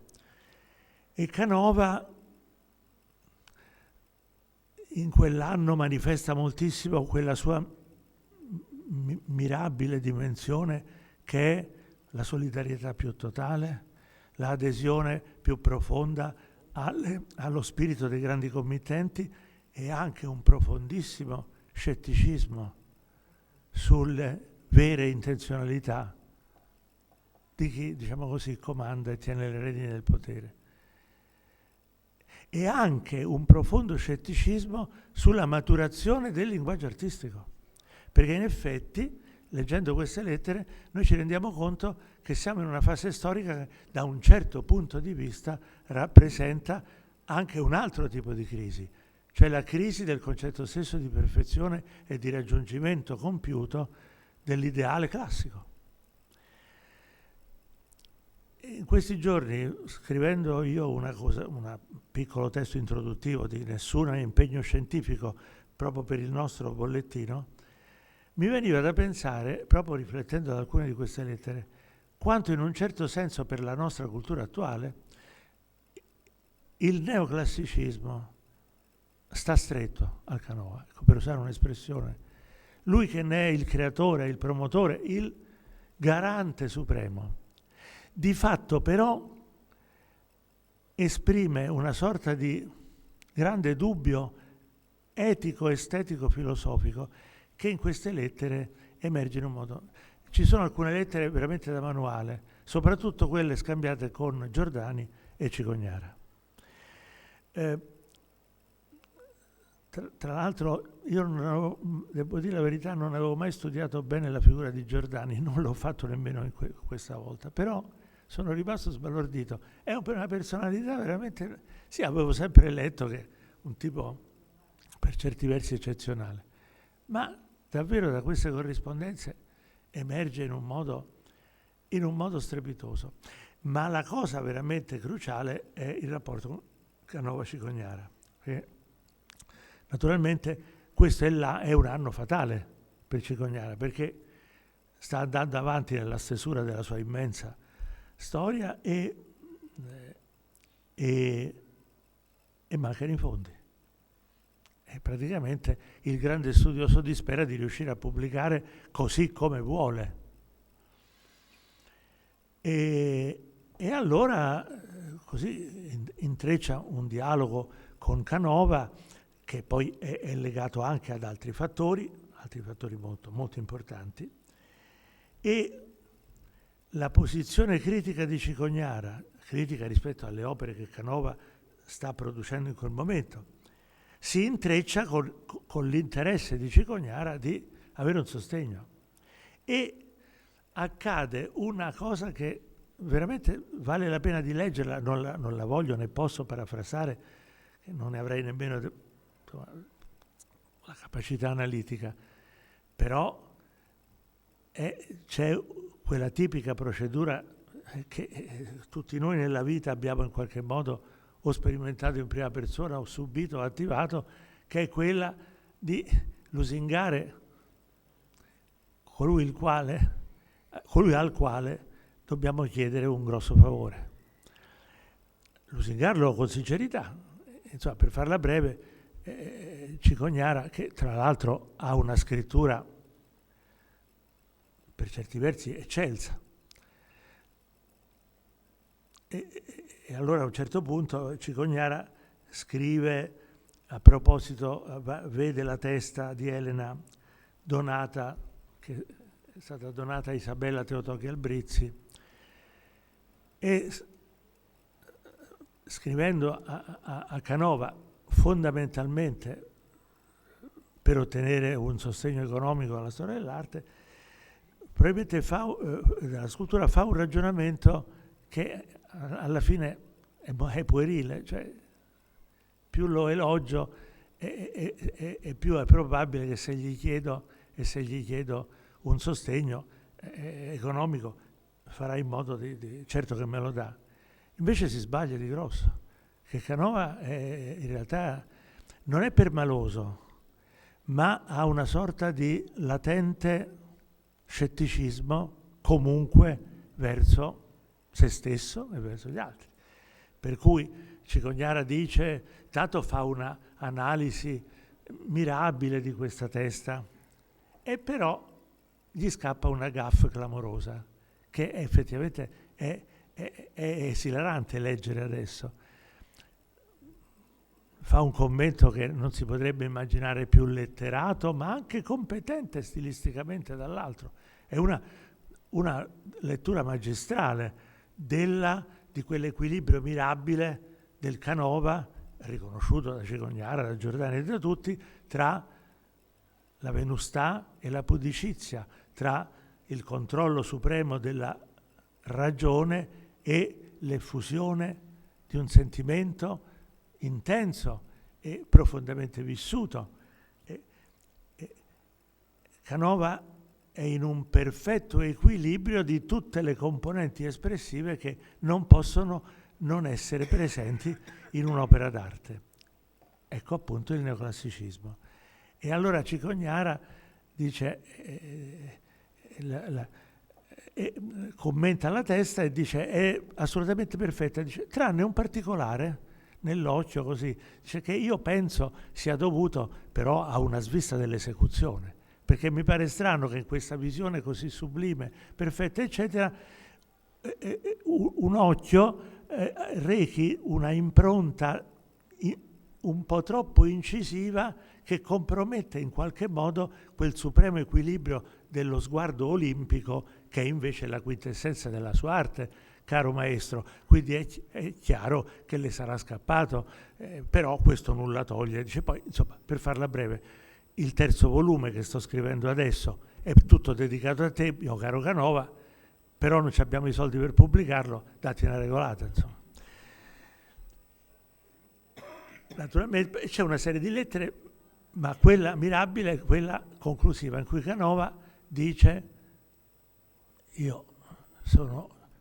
E Canova in quell'anno manifesta moltissimo quella sua mirabile dimensione che è la solidarietà più totale, l'adesione più profonda allo spirito dei grandi committenti e anche un profondissimo scetticismo sulle vere intenzionalità di chi, diciamo così, comanda e tiene le redini del potere. E anche un profondo scetticismo sulla maturazione del linguaggio artistico. Perché in effetti, leggendo queste lettere, noi ci rendiamo conto che siamo in una fase storica che da un certo punto di vista rappresenta anche un altro tipo di crisi, cioè la crisi del concetto stesso di perfezione e di raggiungimento compiuto dell'ideale classico. In questi giorni, scrivendo io un piccolo testo introduttivo di nessun impegno scientifico proprio per il nostro bollettino, mi veniva da pensare, proprio riflettendo ad alcune di queste lettere, quanto in un certo senso per la nostra cultura attuale il neoclassicismo sta stretto al Canova, ecco, per usare un'espressione. Lui che ne è il creatore, il promotore, il garante supremo. Di fatto però esprime una sorta di grande dubbio etico, estetico, filosofico che in queste lettere emerge in un modo. Ci sono alcune lettere veramente da manuale, soprattutto quelle scambiate con Giordani e Cicognara. Tra l'altro io devo dire la verità, non avevo mai studiato bene la figura di Giordani, non l'ho fatto nemmeno questa volta, però sono rimasto sbalordito. È una personalità veramente, sì, avevo sempre letto che un tipo per certi versi eccezionale, ma davvero da queste corrispondenze emerge in un modo strepitoso. Ma la cosa veramente cruciale è il rapporto con Canova-Cicognara. Naturalmente questo è un anno fatale per Cicognara, perché sta andando avanti nella stesura della sua immensa storia e mancano i fondi. E praticamente il grande studioso dispera di riuscire a pubblicare così come vuole. E allora così intreccia un dialogo con Canova che poi è legato anche ad altri fattori molto, molto importanti, e la posizione critica di Cicognara, critica rispetto alle opere che Canova sta producendo in quel momento, si intreccia con l'interesse di Cicognara di avere un sostegno. E accade una cosa che veramente vale la pena di leggerla, non la voglio né posso parafrasare, che non ne avrei nemmeno la capacità analitica, però c'è quella tipica procedura che tutti noi nella vita abbiamo in qualche modo o sperimentato in prima persona o subito o attivato, che è quella di lusingare colui al quale dobbiamo chiedere un grosso favore. Lusingarlo con sincerità. Insomma, per farla breve, Cicognara, che tra l'altro ha una scrittura per certi versi eccelsa, e allora a un certo punto Cicognara scrive, a proposito, vede la testa di Elena donata, che è stata donata a Isabella Teotochi Albrizzi, e scrivendo a Canova fondamentalmente per ottenere un sostegno economico alla storia dell'arte, probabilmente la scultura fa un ragionamento che alla fine è puerile, cioè più lo elogio e più è probabile che se gli chiedo un sogno economico farà in modo di certo che me lo dà. Invece si sbaglia di grosso, che Canova in realtà non è permaloso, ma ha una sorta di latente scetticismo comunque verso se stesso e verso gli altri. Per cui Cicognara dice, tanto fa una analisi mirabile di questa testa, e però gli scappa una gaffe clamorosa, che effettivamente è esilarante leggere adesso. Fa un commento che non si potrebbe immaginare più letterato, ma anche competente stilisticamente dall'altro. È una lettura magistrale di quell'equilibrio mirabile del Canova, riconosciuto da Cicognara, da Giordani e da tutti, tra la venustà e la pudicizia, tra il controllo supremo della ragione e l'effusione di un sentimento intenso e profondamente vissuto. Canova è in un perfetto equilibrio di tutte le componenti espressive che non possono non essere presenti in un'opera d'arte. Ecco appunto il neoclassicismo. E allora Cicognara dice, commenta la testa e dice è assolutamente perfetta, dice, tranne un particolare nell'occhio, così, dice, che io penso sia dovuto però a una svista dell'esecuzione, perché mi pare strano che in questa visione così sublime, perfetta, eccetera, un occhio rechi una impronta un po' troppo incisiva che compromette in qualche modo quel supremo equilibrio dello sguardo olimpico che è invece la quintessenza della sua arte, caro maestro. Quindi è chiaro che le sarà scappato, però questo nulla toglie. Dice, poi, insomma, per farla breve, il terzo volume che sto scrivendo adesso è tutto dedicato a te, mio caro Canova, però non abbiamo i soldi per pubblicarlo, datti una regolata, insomma. Naturalmente c'è una serie di lettere, ma quella mirabile è quella conclusiva, in cui Canova dice,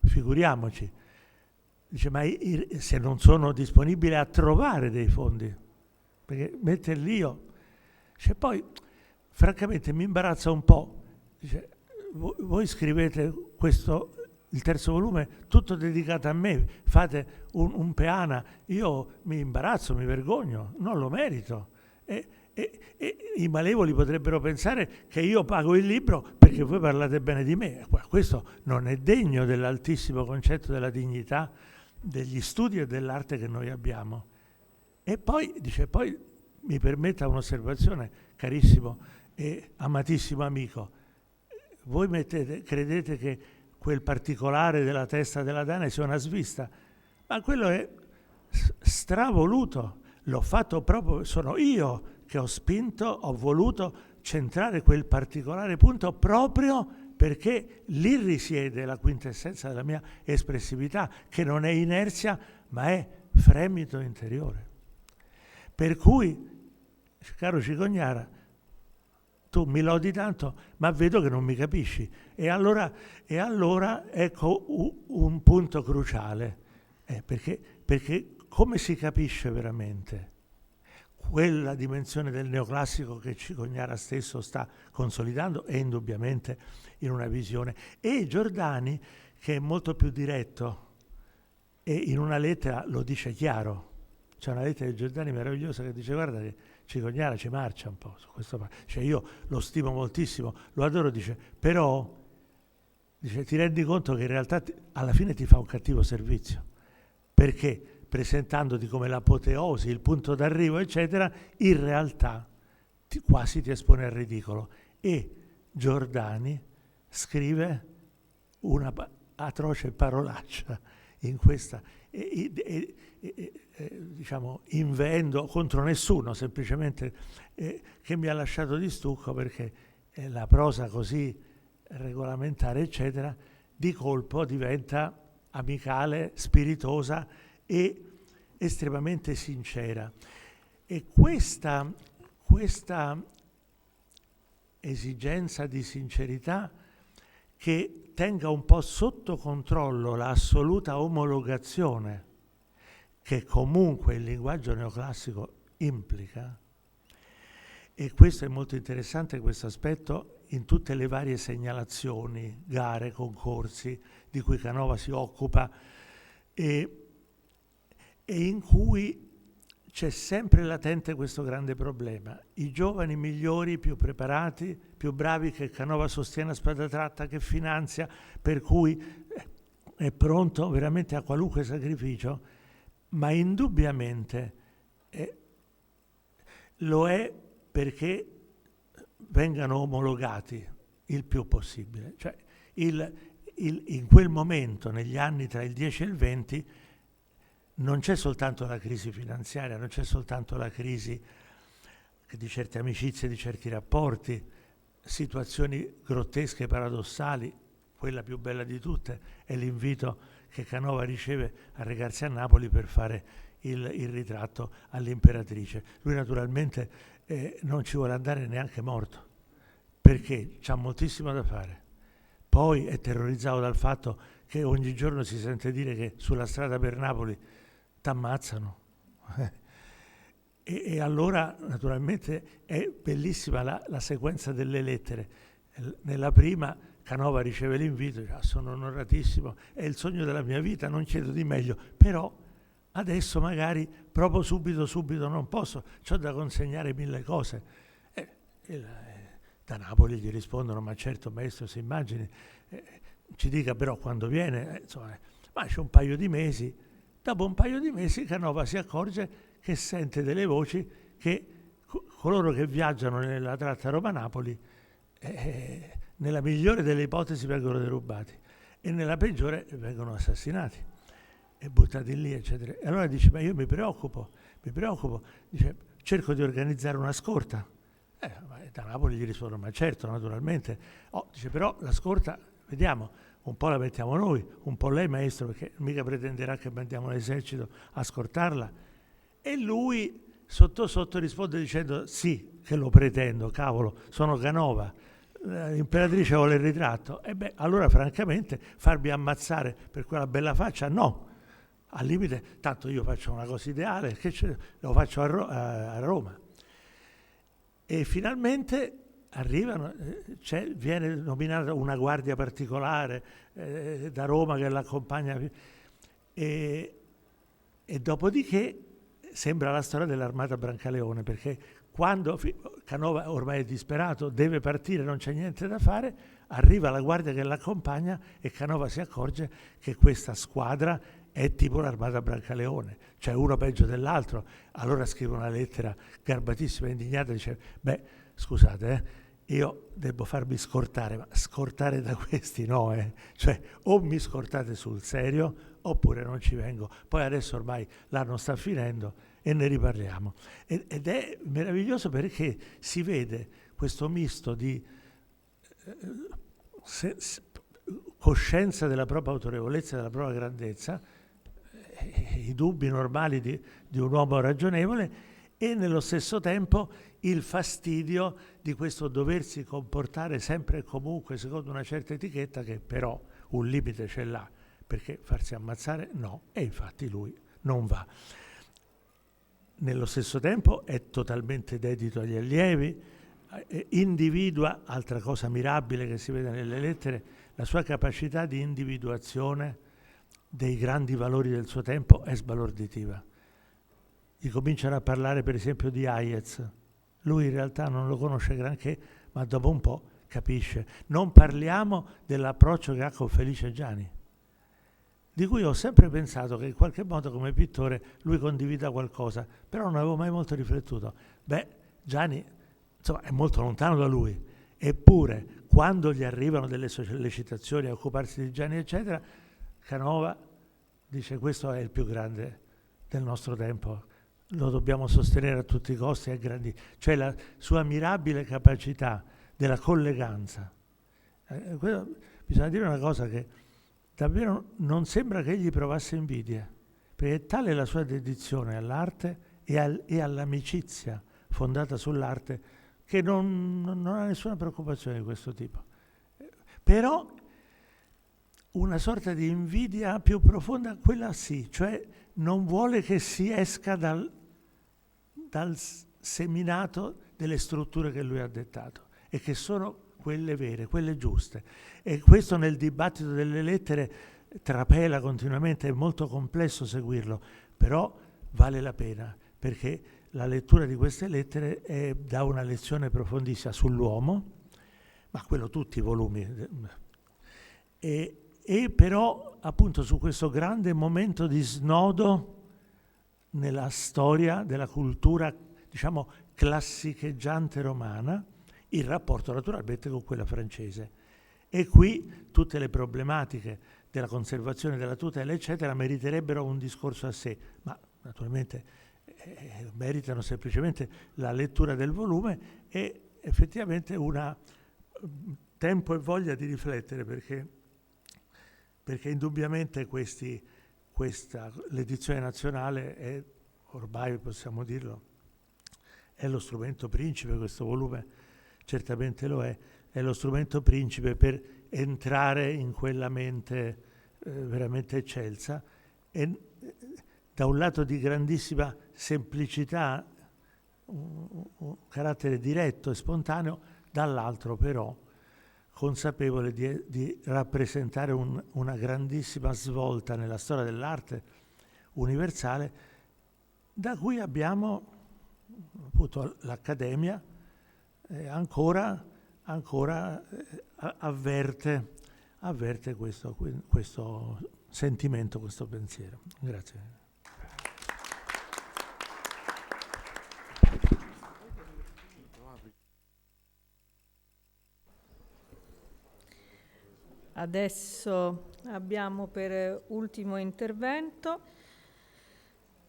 figuriamoci, dice, ma se non sono disponibile a trovare dei fondi, perché metterli io, dice, poi francamente mi imbarazza un po', dice, voi scrivete il terzo volume tutto dedicato a me, fate un peana, io mi imbarazzo, mi vergogno, non lo merito, e i malevoli potrebbero pensare che io pago il libro perché voi parlate bene di me. Questo non è degno dell'altissimo concetto della dignità degli studi e dell'arte che noi abbiamo. E poi, dice, poi mi permetta un'osservazione, carissimo e amatissimo amico, voi credete che quel particolare della testa della Dana sia una svista, ma quello è stravoluto, l'ho fatto proprio, sono io che ho spinto, ho voluto centrare quel particolare punto proprio perché lì risiede la quintessenza della mia espressività, che non è inerzia, ma è fremito interiore. Per cui, caro Cicognara, tu mi lodi tanto, ma vedo che non mi capisci. E allora ecco un punto cruciale, perché come si capisce veramente quella dimensione del neoclassico che Cicognara stesso sta consolidando e indubbiamente in una visione. E Giordani, che è molto più diretto, e in una lettera lo dice chiaro. C'è una lettera di Giordani meravigliosa che dice: guarda che Cicognara ci marcia un po' su questo. Cioè io lo stimo moltissimo, lo adoro, dice, però dice, ti rendi conto che in realtà alla fine ti fa un cattivo servizio, perché presentandoti come l'apoteosi, il punto d'arrivo, eccetera, in realtà quasi ti espone al ridicolo. E Giordani scrive una atroce parolaccia in questa, diciamo, inveendo contro nessuno, semplicemente che mi ha lasciato di stucco, perché la prosa così regolamentare, eccetera, di colpo diventa amicale, spiritosa e estremamente sincera. E questa esigenza di sincerità che tenga un po' sotto controllo l'assoluta omologazione che comunque il linguaggio neoclassico implica, e questo è molto interessante, questo aspetto, in tutte le varie segnalazioni, gare, concorsi di cui Canova si occupa, e in cui c'è sempre latente questo grande problema. I giovani migliori, più preparati, più bravi, che Canova sostiene a spada tratta, che finanzia, per cui è pronto veramente a qualunque sacrificio, ma indubbiamente lo è perché vengano omologati il più possibile. Cioè in quel momento, negli anni tra il 10 e il 20, non c'è soltanto la crisi finanziaria, non c'è soltanto la crisi di certe amicizie, di certi rapporti, situazioni grottesche, paradossali. Quella più bella di tutte è l'invito che Canova riceve a recarsi a Napoli per fare il ritratto all'imperatrice. Lui naturalmente non ci vuole andare neanche morto, perché c'ha moltissimo da fare. Poi è terrorizzato dal fatto che ogni giorno si sente dire che sulla strada per Napoli t'ammazzano. E allora naturalmente è bellissima la sequenza delle lettere. Nella prima Canova riceve l'invito, dice: sono onoratissimo, è il sogno della mia vita, non chiedo di meglio, però adesso magari proprio subito non posso, c'ho da consegnare 1000 cose. Da Napoli gli rispondono: ma certo maestro, si immagini, ci dica però quando viene, insomma, ma c'è un paio di mesi. Dopo un paio di mesi Canova si accorge che sente delle voci che coloro che viaggiano nella tratta Roma-Napoli nella migliore delle ipotesi vengono derubati e nella peggiore vengono assassinati e buttati lì, eccetera. E allora dice: ma io mi preoccupo, dice: cerco di organizzare una scorta. Da Napoli gli rispondono: ma certo, naturalmente. Dice: però la scorta, vediamo, un po' la mettiamo noi, un po' lei maestro, perché mica pretenderà che mandiamo l'esercito a scortarla. E lui sotto risponde dicendo: sì, che lo pretendo, cavolo, sono Canova, l'imperatrice vuole il ritratto. E allora francamente farmi ammazzare per quella bella faccia, no. Al limite, tanto io faccio una cosa ideale, lo faccio a Roma. E finalmente arrivano, viene nominata una guardia particolare da Roma che l'accompagna, e dopodiché sembra la storia dell'armata Brancaleone, perché quando Canova ormai è disperato, deve partire, non c'è niente da fare, arriva la guardia che l'accompagna e Canova si accorge che questa squadra è tipo l'Armata Brancaleone, cioè uno peggio dell'altro. Allora scrive una lettera garbatissima, indignata, dice: beh, scusate, io devo farmi scortare, ma scortare da questi no, cioè o mi scortate sul serio oppure non ci vengo. Poi adesso ormai l'anno sta finendo e ne riparliamo. Ed è meraviglioso perché si vede questo misto di coscienza della propria autorevolezza, della propria grandezza, i dubbi normali di un uomo ragionevole, e nello stesso tempo il fastidio di questo doversi comportare sempre e comunque secondo una certa etichetta, che però un limite ce l'ha, perché farsi ammazzare no, e infatti lui non va. Nello stesso tempo è totalmente dedito agli allievi, individua, altra cosa mirabile che si vede nelle lettere, la sua capacità di individuazione dei grandi valori del suo tempo è sbalorditiva. Gli cominciano a parlare per esempio di Hayez, lui in realtà non lo conosce granché, ma dopo un po' capisce. Non parliamo dell'approccio che ha con Felice Giani, di cui ho sempre pensato che in qualche modo come pittore lui condivida qualcosa, però non avevo mai molto riflettuto. Beh, Giani, insomma, è molto lontano da lui, eppure quando gli arrivano delle sollecitazioni a occuparsi di Giani, eccetera, Canova dice: questo è il più grande del nostro tempo, lo dobbiamo sostenere a tutti i costi, è grandi. Cioè la sua mirabile capacità della colleganza. Bisogna dire una cosa, che davvero non sembra che egli provasse invidia, perché tale è la sua dedizione all'arte e all'amicizia fondata sull'arte, che non ha nessuna preoccupazione di questo tipo. Però una sorta di invidia più profonda, quella sì, cioè non vuole che si esca dal seminato delle strutture che lui ha dettato, e che sono quelle vere, quelle giuste. E questo nel dibattito delle lettere trapela continuamente, è molto complesso seguirlo, però vale la pena, perché la lettura di queste lettere dà una lezione profondissima sull'uomo, ma quello tutti i volumi, e però appunto su questo grande momento di snodo nella storia della cultura, diciamo, classicheggiante romana, il rapporto naturalmente con quella francese. E qui tutte le problematiche della conservazione, della tutela, eccetera, meriterebbero un discorso a sé, ma naturalmente meritano semplicemente la lettura del volume e effettivamente una tempo e voglia di riflettere, perché indubbiamente l'edizione nazionale è, ormai possiamo dirlo, è lo strumento principe. Questo volume certamente lo è lo strumento principe per entrare in quella mente veramente eccelsa, e da un lato di grandissima semplicità, un carattere diretto e spontaneo, dall'altro però consapevole di rappresentare una grandissima svolta nella storia dell'arte universale, da cui abbiamo appunto l'Accademia ancora avverte questo sentimento, questo pensiero. Grazie. Adesso abbiamo per ultimo intervento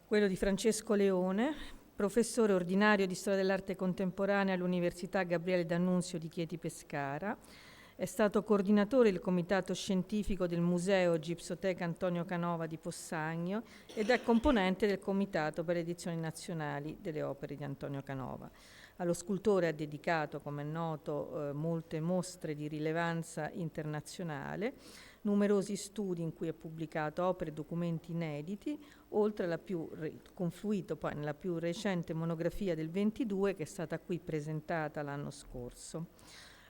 quello di Francesco Leone, professore ordinario di Storia dell'Arte Contemporanea all'Università Gabriele D'Annunzio di Chieti Pescara. È stato coordinatore del comitato scientifico del Museo Gipsoteca Antonio Canova di Possagno ed è componente del comitato per le edizioni nazionali delle opere di Antonio Canova. Allo scultore ha dedicato, come è noto, molte mostre di rilevanza internazionale, numerosi studi in cui ha pubblicato opere e documenti inediti, oltre alla confluito poi nella più recente monografia del 22 che è stata qui presentata l'anno scorso.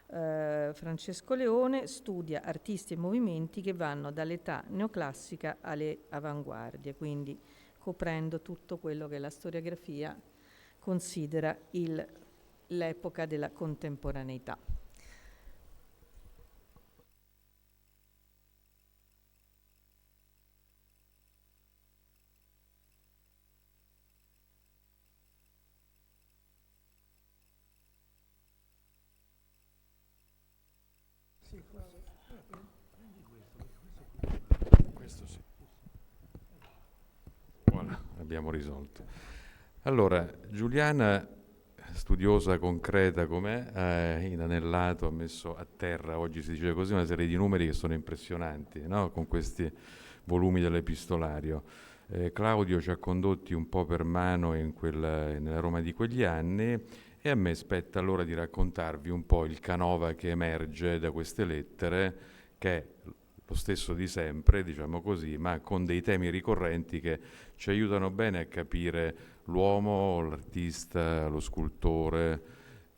Francesco Leone studia artisti e movimenti che vanno dall'età neoclassica alle avanguardie, quindi coprendo tutto quello che la storiografia considera l'epoca della contemporaneità. Questo sì. Voilà, abbiamo risolto. Allora, Giuliana, studiosa concreta com'è, ha inanellato, ha messo a terra, oggi si dice così, una serie di numeri che sono impressionanti, no? Con questi volumi dell'epistolario. Claudio ci ha condotti un po' per mano nella Roma di quegli anni, e a me spetta allora di raccontarvi un po' il Canova che emerge da queste lettere, che è lo stesso di sempre, diciamo così, ma con dei temi ricorrenti che ci aiutano bene a capire l'uomo, l'artista, lo scultore,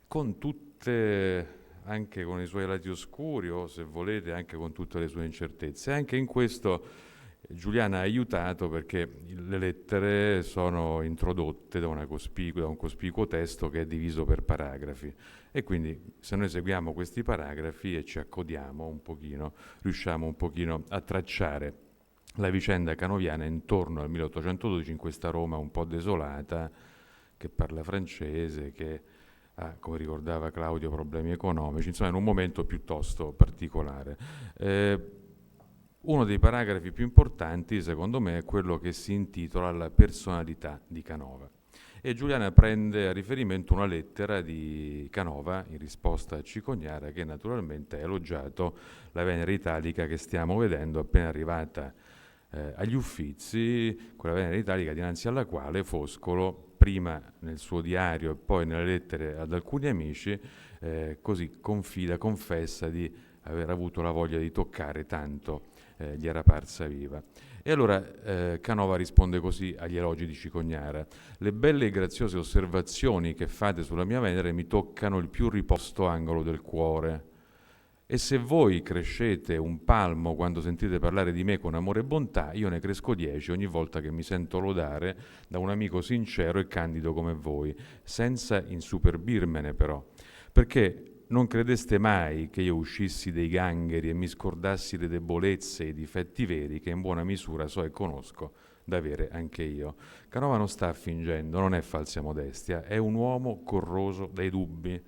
con tutte, anche con i suoi lati oscuri, o se volete anche con tutte le sue incertezze. Anche in questo Giuliana ha aiutato, perché le lettere sono introdotte da un cospicuo testo che è diviso per paragrafi, e quindi se noi seguiamo questi paragrafi e ci accodiamo un pochino, riusciamo un pochino a tracciare la vicenda canoviana intorno al 1812, in questa Roma un po' desolata, che parla francese, che ha, come ricordava Claudio, problemi economici, insomma in un momento piuttosto particolare. Uno dei paragrafi più importanti, secondo me, è quello che si intitola La personalità di Canova. E Giuliana prende a riferimento una lettera di Canova in risposta a Cicognara, che naturalmente ha elogiato la Venere italica che stiamo vedendo appena arrivata agli Uffizi, quella Venere italica dinanzi alla quale Foscolo, prima nel suo diario e poi nelle lettere ad alcuni amici, così confessa di aver avuto la voglia di toccare, tanto gli era parsa viva. E allora Canova risponde così agli elogi di Cicognara: le belle e graziose osservazioni che fate sulla mia Venere mi toccano il più riposto angolo del cuore. E se voi crescete un palmo quando sentite parlare di me con amore e bontà, io ne cresco 10 ogni volta che mi sento lodare da un amico sincero e candido come voi, senza insuperbirmene però, perché non credeste mai che io uscissi dei gangheri e mi scordassi le debolezze e i difetti veri che in buona misura so e conosco d'avere anche io. Canova non sta fingendo, non è falsa modestia, è un uomo corroso dai dubbi,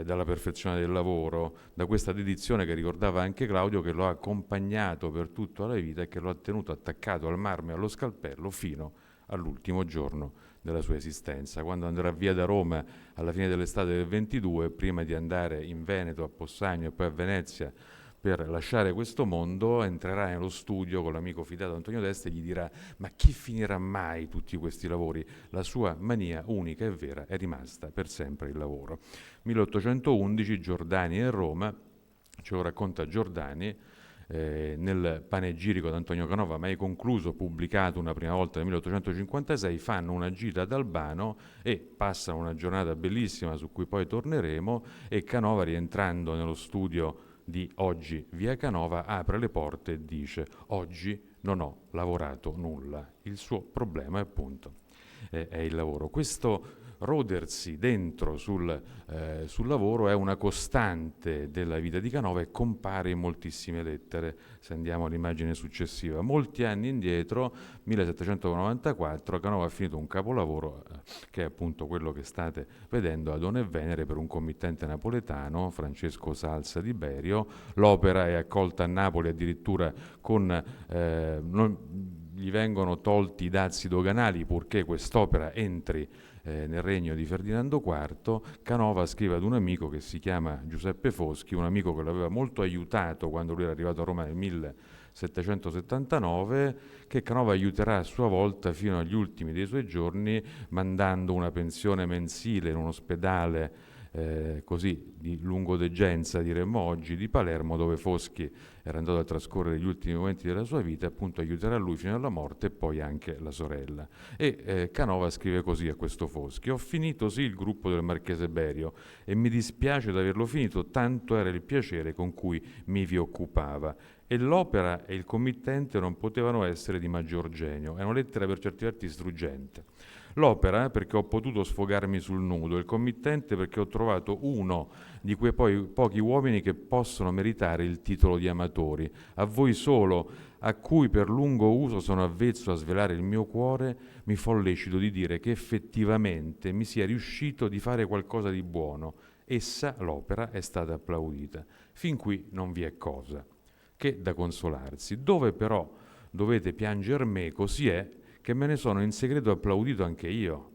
dalla perfezione del lavoro, da questa dedizione che ricordava anche Claudio, che lo ha accompagnato per tutta la vita e che lo ha tenuto attaccato al marmo e allo scalpello fino all'ultimo giorno della sua esistenza. Quando andrà via da Roma alla fine dell'estate del 22, prima di andare in Veneto, a Possagno e poi a Venezia per lasciare questo mondo, entrerà nello studio con l'amico fidato Antonio D'Este e gli dirà: ma chi finirà mai tutti questi lavori? La sua mania unica e vera è rimasta per sempre il lavoro. 1811, Giordani e Roma, ce lo racconta Giordani, nel panegirico d'Antonio Canova, mai concluso, pubblicato una prima volta nel 1856, fanno una gita ad Albano e passano una giornata bellissima su cui poi torneremo, e Canova, rientrando nello studio di oggi via Canova, apre le porte e dice: oggi non ho lavorato nulla. Il suo problema appunto è il lavoro. Questo rodersi dentro sul lavoro è una costante della vita di Canova e compare in moltissime lettere. Se andiamo all'immagine successiva, molti anni indietro, 1794, Canova ha finito un capolavoro che è appunto quello che state vedendo, Adone e Venere, per un committente napoletano, Francesco Salsa di Berio. L'opera è accolta a Napoli addirittura con gli vengono tolti i dazi doganali purché quest'opera entri nel regno di Ferdinando IV. Canova scrive ad un amico che si chiama Giuseppe Foschi, un amico che l'aveva molto aiutato quando lui era arrivato a Roma nel 1779, che Canova aiuterà a sua volta fino agli ultimi dei suoi giorni, mandando una pensione mensile in un ospedale così di lungodegenza, diremmo oggi, di Palermo, dove Foschi era andato a trascorrere gli ultimi momenti della sua vita, appunto aiuterà lui fino alla morte e poi anche la sorella. E Canova scrive così a questo Foschi: ho finito sì il gruppo del Marchese Berio e mi dispiace di averlo finito, tanto era il piacere con cui mi vi occupava. E l'opera e il committente non potevano essere di maggior genio. È una lettera per certi versi struggente. L'opera perché ho potuto sfogarmi sul nudo, il committente perché ho trovato uno di quei pochi uomini che possono meritare il titolo di amatori. A voi solo, a cui per lungo uso sono avvezzo a svelare il mio cuore, mi fo lecito di dire che effettivamente mi sia riuscito di fare qualcosa di buono, Essa, l'opera, è stata applaudita. Fin qui non vi è cosa che da consolarsi. Dove però dovete pianger me, così è che me ne sono in segreto applaudito anche io.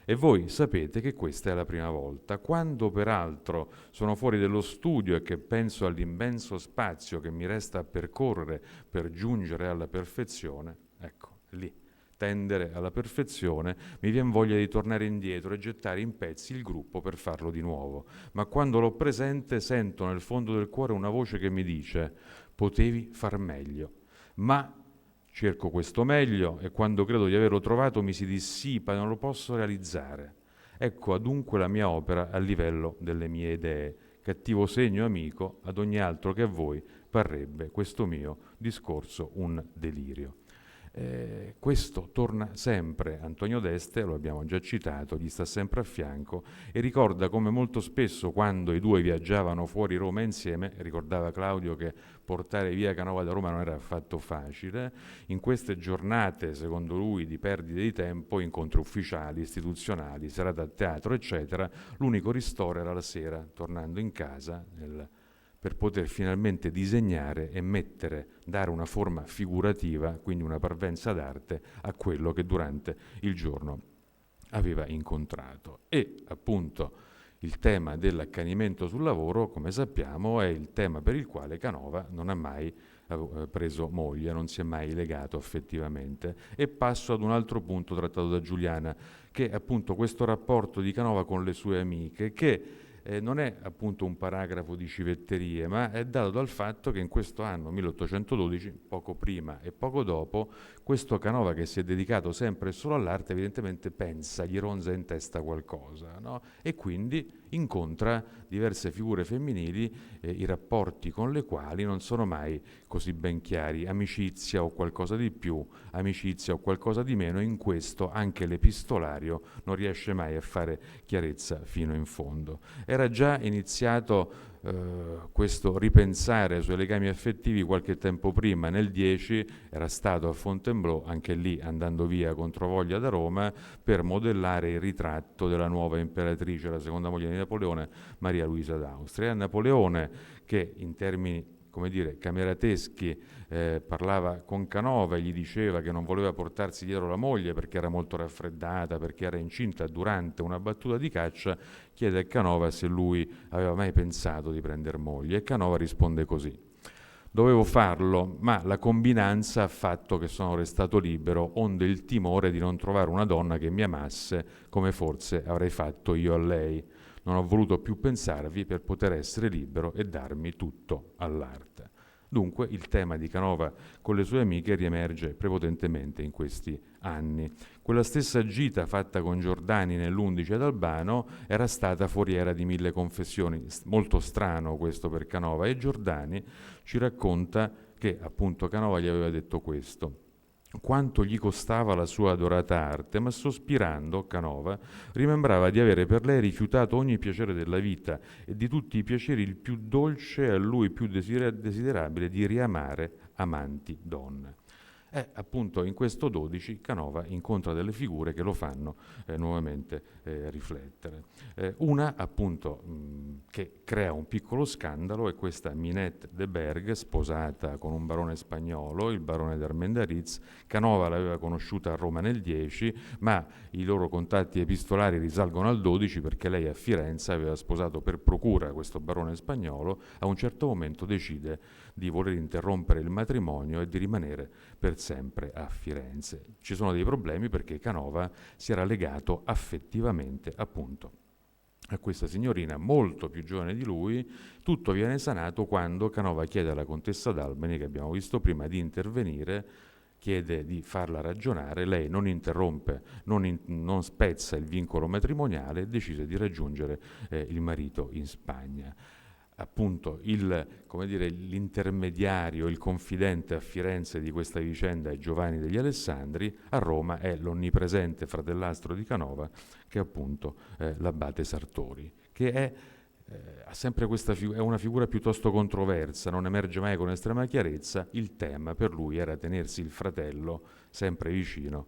E voi sapete che questa è la prima volta. Quando peraltro sono fuori dello studio e che penso all'immenso spazio che mi resta a percorrere per giungere alla perfezione, ecco, lì, tendere alla perfezione, mi vien voglia di tornare indietro e gettare in pezzi il gruppo per farlo di nuovo. Ma quando l'ho presente sento nel fondo del cuore una voce che mi dice: potevi far meglio. Ma cerco questo meglio e quando credo di averlo trovato mi si dissipa e non lo posso realizzare. Ecco adunque la mia opera a livello delle mie idee. Cattivo segno, amico, ad ogni altro che a voi parrebbe questo mio discorso un delirio. Questo torna sempre. Antonio d'Este, lo abbiamo già citato, gli sta sempre a fianco e ricorda come molto spesso quando i due viaggiavano fuori Roma insieme, ricordava Claudio che portare via Canova da Roma non era affatto facile, in queste giornate, secondo lui, di perdita di tempo, incontri ufficiali, istituzionali, serate a teatro, eccetera, l'unico ristoro era la sera, tornando in casa per poter finalmente disegnare e dare una forma figurativa, quindi una parvenza d'arte, a quello che durante il giorno aveva incontrato. E appunto il tema dell'accanimento sul lavoro, come sappiamo, è il tema per il quale Canova non ha mai preso moglie, non si è mai legato affettivamente. E passo ad un altro punto trattato da Giuliana, che è appunto questo rapporto di Canova con le sue amiche, che non è appunto un paragrafo di civetterie, ma è dato dal fatto che in questo anno 1812, poco prima e poco dopo, questo Canova che si è dedicato sempre e solo all'arte evidentemente pensa, gli ronza in testa qualcosa, no? E quindi incontra diverse figure femminili, i rapporti con le quali non sono mai così ben chiari, amicizia o qualcosa di più, amicizia o qualcosa di meno, e in questo anche l'epistolario non riesce mai a fare chiarezza fino in fondo. Era già iniziato questo ripensare sui legami affettivi qualche tempo prima, nel 10 era stato a Fontainebleau, anche lì andando via controvoglia da Roma, per modellare il ritratto della nuova imperatrice, la seconda moglie di Napoleone, Maria Luisa d'Austria. E Napoleone, che in termini, come dire, camerateschi, parlava con Canova e gli diceva che non voleva portarsi dietro la moglie perché era molto raffreddata, perché era incinta durante una battuta di caccia, chiede a Canova se lui aveva mai pensato di prendere moglie, e Canova risponde così: dovevo farlo, ma la combinanza ha fatto che sono restato libero, onde il timore di non trovare una donna che mi amasse come forse avrei fatto io a lei. Non ho voluto più pensarvi per poter essere libero e darmi tutto all'arte. Dunque il tema di Canova con le sue amiche riemerge prepotentemente in questi anni. Quella stessa gita fatta con Giordani nell'11 ad Albano era stata foriera di 1000 confessioni. Molto strano questo per Canova, e Giordani ci racconta che appunto Canova gli aveva detto questo: quanto gli costava la sua adorata arte, ma sospirando Canova rimembrava di avere per lei rifiutato ogni piacere della vita e di tutti i piaceri il più dolce e a lui più desiderabile di riamare amanti donne. E appunto in questo 12 Canova incontra delle figure che lo fanno nuovamente riflettere. Una appunto che crea un piccolo scandalo è questa Minette de Berg, sposata con un barone spagnolo, il barone d'Armendariz. Canova l'aveva conosciuta a Roma nel 10, ma i loro contatti epistolari risalgono al 12 perché lei a Firenze aveva sposato per procura questo barone spagnolo. A un certo momento decide di voler interrompere il matrimonio e di rimanere per sempre a Firenze. Ci sono dei problemi perché Canova si era legato affettivamente appunto a questa signorina molto più giovane di lui. Tutto viene sanato quando Canova chiede alla contessa d'Albani, che abbiamo visto prima, di intervenire, chiede di farla ragionare. Lei non interrompe, non spezza il vincolo matrimoniale e decide di raggiungere il marito in Spagna. Appunto l'intermediario, il confidente a Firenze di questa vicenda è Giovanni degli Alessandri, a Roma è l'onnipresente fratellastro di Canova, che è appunto l'abate Sartori, che è ha sempre è una figura piuttosto controversa, non emerge mai con estrema chiarezza. Il tema per lui era tenersi il fratello sempre vicino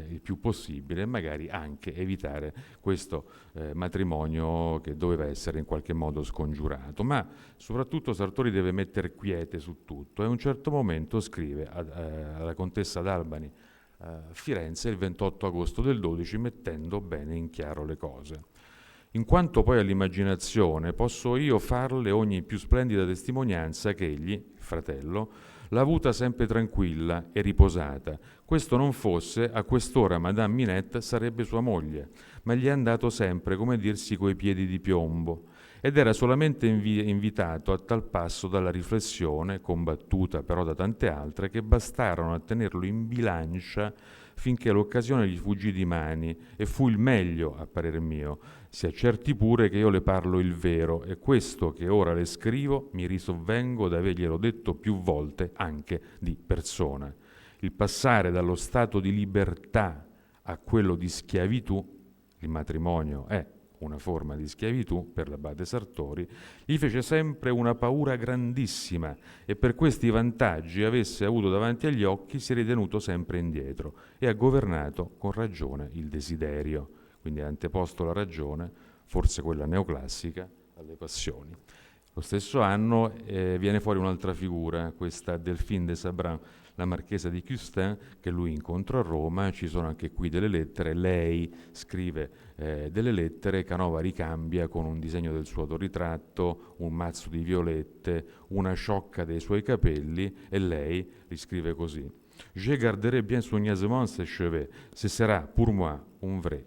il più possibile e magari anche evitare questo matrimonio che doveva essere in qualche modo scongiurato. Ma soprattutto Sartori deve mettere quiete su tutto e a un certo momento scrive alla contessa d'Albani a Firenze il 28 agosto del 12 mettendo bene in chiaro le cose. In quanto poi all'immaginazione, posso io farle ogni più splendida testimonianza che egli, il fratello, l'ha avuta sempre tranquilla e riposata. Questo non fosse, a quest'ora Madame Minette sarebbe sua moglie, ma gli è andato sempre, come dirsi, coi piedi di piombo, ed era solamente invitato a tal passo dalla riflessione, combattuta però da tante altre, che bastarono a tenerlo in bilancia finché l'occasione gli fuggì di mani, e fu il meglio, a parer mio. Si accerti pure che io le parlo il vero, e questo che ora le scrivo mi risovvengo d'averglielo detto più volte anche di persona. Il passare dallo stato di libertà a quello di schiavitù, il matrimonio è una forma di schiavitù per l'abate Sartori, gli fece sempre una paura grandissima e per questi vantaggi avesse avuto davanti agli occhi si è ritenuto sempre indietro e ha governato con ragione il desiderio, quindi ha anteposto la ragione, forse quella neoclassica, alle passioni. Lo stesso anno viene fuori un'altra figura, questa Delphine de Sabran, la marchesa di Custin, che lui incontra a Roma. Ci sono anche qui delle lettere, lei scrive delle lettere, Canova ricambia con un disegno del suo autoritratto, un mazzo di violette, una ciocca dei suoi capelli, e lei riscrive così: Je garderai bien soigneusement ses cheveux, ce sera pour moi un vrai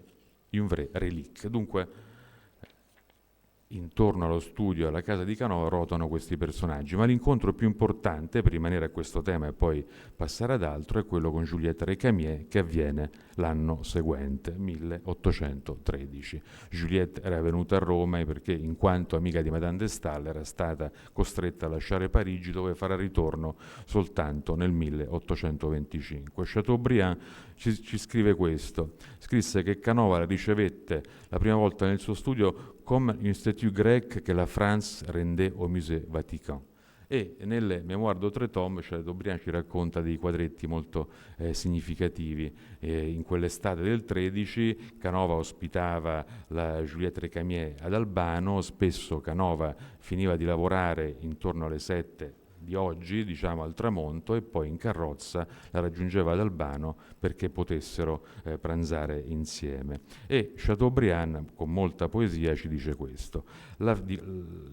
relique. Dunque, intorno allo studio e alla casa di Canova ruotano questi personaggi, ma l'incontro più importante, per rimanere a questo tema e poi passare ad altro, è quello con Juliette Recamier, che avviene l'anno seguente, 1813. Juliette era venuta a Roma perché, in quanto amica di Madame de Staël, era stata costretta a lasciare Parigi, dove farà ritorno soltanto nel 1825. Chateaubriand ci scrive questo: scrisse che Canova la ricevette la prima volta nel suo studio comme une statue grecque che la France rendait au Musée Vatican. E nelle Mémoires d'Outre-Tombe Chateaubriand ci racconta dei quadretti molto significativi. In quell'estate del 13 Canova ospitava la Juliette Recamier ad Albano, spesso Canova finiva di lavorare intorno alle 7 di oggi, diciamo al tramonto, e poi in carrozza la raggiungeva ad Albano perché potessero pranzare insieme. E Chateaubriand, con molta poesia, ci dice questo.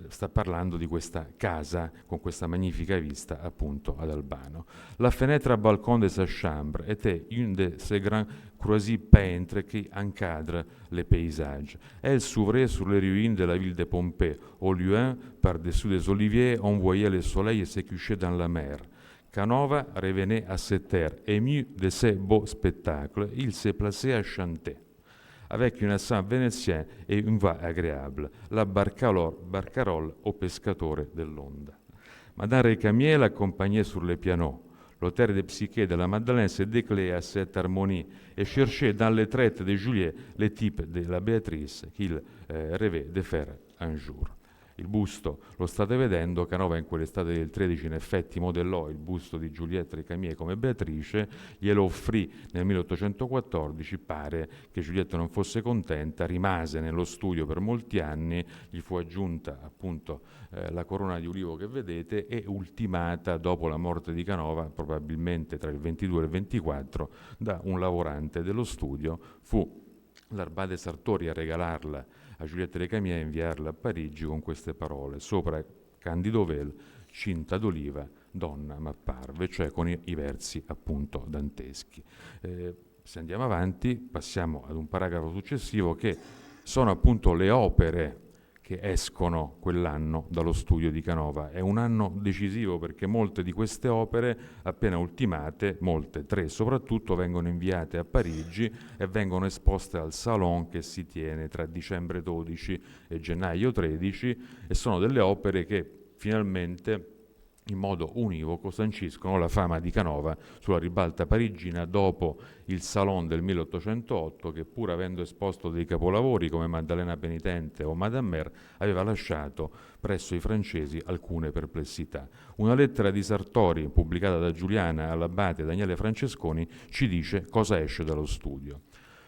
Sta parlando di questa casa con questa magnifica vista appunto ad Albano. La fenêtre à balcon de sa chambre était une de ces grands croisées peintres qui encadrent les paysages. Elle s'ouvrait sur les ruines de la ville de Pompée. Au loin, par-dessus des oliviers, on voyait le soleil se coucher dans la mer. Canova revenait à cette terre. Ému de ces beaux spectacles, il se plaçait à chanter. Avec un accent vénitien et une voix agréable, la barcarolle au pescatore dell'onda. Madame Recamier l'accompagnait sur le piano. L'auteur de Psyché de la Madeleine se déclait à cette harmonie et cherchait dans les traites de Juliet les types de la Béatrice qu'il rêvait de faire un jour. Il busto, lo state vedendo, Canova in quell'estate del 13 in effetti modellò il busto di Juliette Recamier come Beatrice, glielo offrì nel 1814, pare che Juliette non fosse contenta, rimase nello studio per molti anni, gli fu aggiunta appunto la corona di ulivo che vedete e ultimata dopo la morte di Canova, probabilmente tra il 22 e il 24, da un lavorante dello studio. Fu l'Arbade Sartori a regalarla a Juliette Recamier e inviarla a Parigi con queste parole: sopra Candido Vel, cinta d'oliva, donna m'apparve, cioè con i versi appunto danteschi. Se andiamo avanti, passiamo ad un paragrafo successivo, che sono appunto le opere che escono quell'anno dallo studio di Canova. È un anno decisivo perché molte di queste opere, appena ultimate, molte, 3 soprattutto, vengono inviate a Parigi e vengono esposte al Salon che si tiene tra dicembre 12 e gennaio 13, e sono delle opere che finalmente in modo univoco sanciscono la fama di Canova sulla ribalta parigina dopo il Salon del 1808 che, pur avendo esposto dei capolavori come Maddalena Penitente o Madame Mère, aveva lasciato presso i francesi alcune perplessità. Una lettera di Sartori pubblicata da Giuliana all'abate Daniele Francesconi ci dice cosa esce dallo studio.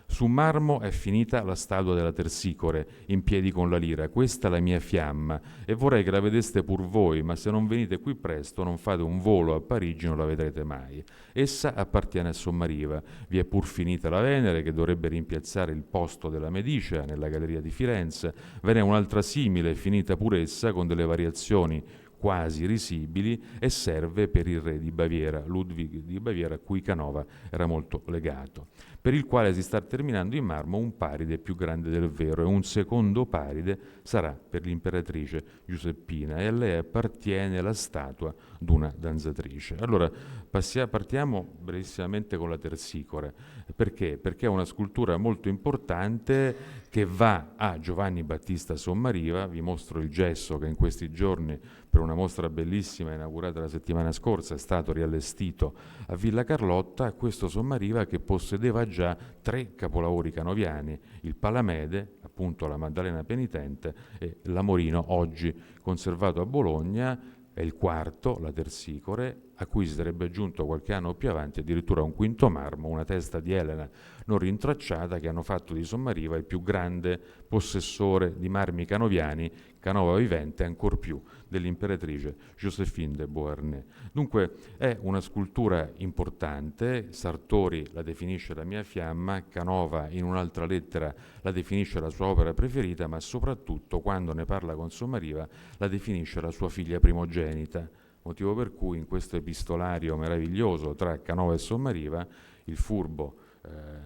Su marmo è finita la statua della Tersicore, in piedi con la lira. Questa è la mia fiamma e vorrei che la vedeste pur voi, ma se non venite qui presto, non fate un volo a Parigi, non la vedrete mai. Essa appartiene a Sommariva. Vi è pur finita la Venere, che dovrebbe rimpiazzare il posto della Medicea nella Galleria di Firenze. Ve n'è un'altra simile, finita pur essa, con delle variazioni quasi risibili, e serve per il re di Baviera, Ludwig di Baviera, a cui Canova era molto legato, per il quale si sta terminando in marmo un paride più grande del vero, e un secondo paride sarà per l'imperatrice Giuseppina, e a lei appartiene la statua d'una danzatrice. Allora partiamo brevissimamente con la Tersicore. Perché? Perché è una scultura molto importante che va a Giovanni Battista Sommariva. Vi mostro il gesso che in questi giorni, per una mostra bellissima inaugurata la settimana scorsa, è stato riallestito a Villa Carlotta. Questo Sommariva che possedeva già 3 capolavori canoviani: il Palamede, appunto la Maddalena Penitente, e l'Amorino, oggi conservato a Bologna. È il quarto, la Tersicore, a cui si sarebbe aggiunto qualche anno più avanti addirittura un quinto marmo, una testa di Elena non rintracciata, che hanno fatto di Sommariva il più grande possessore di marmi canoviani, Canova vivente, ancor più dell'imperatrice Joséphine de Beauharnais. Dunque è una scultura importante. Sartori la definisce la mia fiamma, Canova in un'altra lettera la definisce la sua opera preferita, ma soprattutto quando ne parla con Sommariva la definisce la sua figlia primogenita, motivo per cui in questo epistolario meraviglioso tra Canova e Sommariva il furbo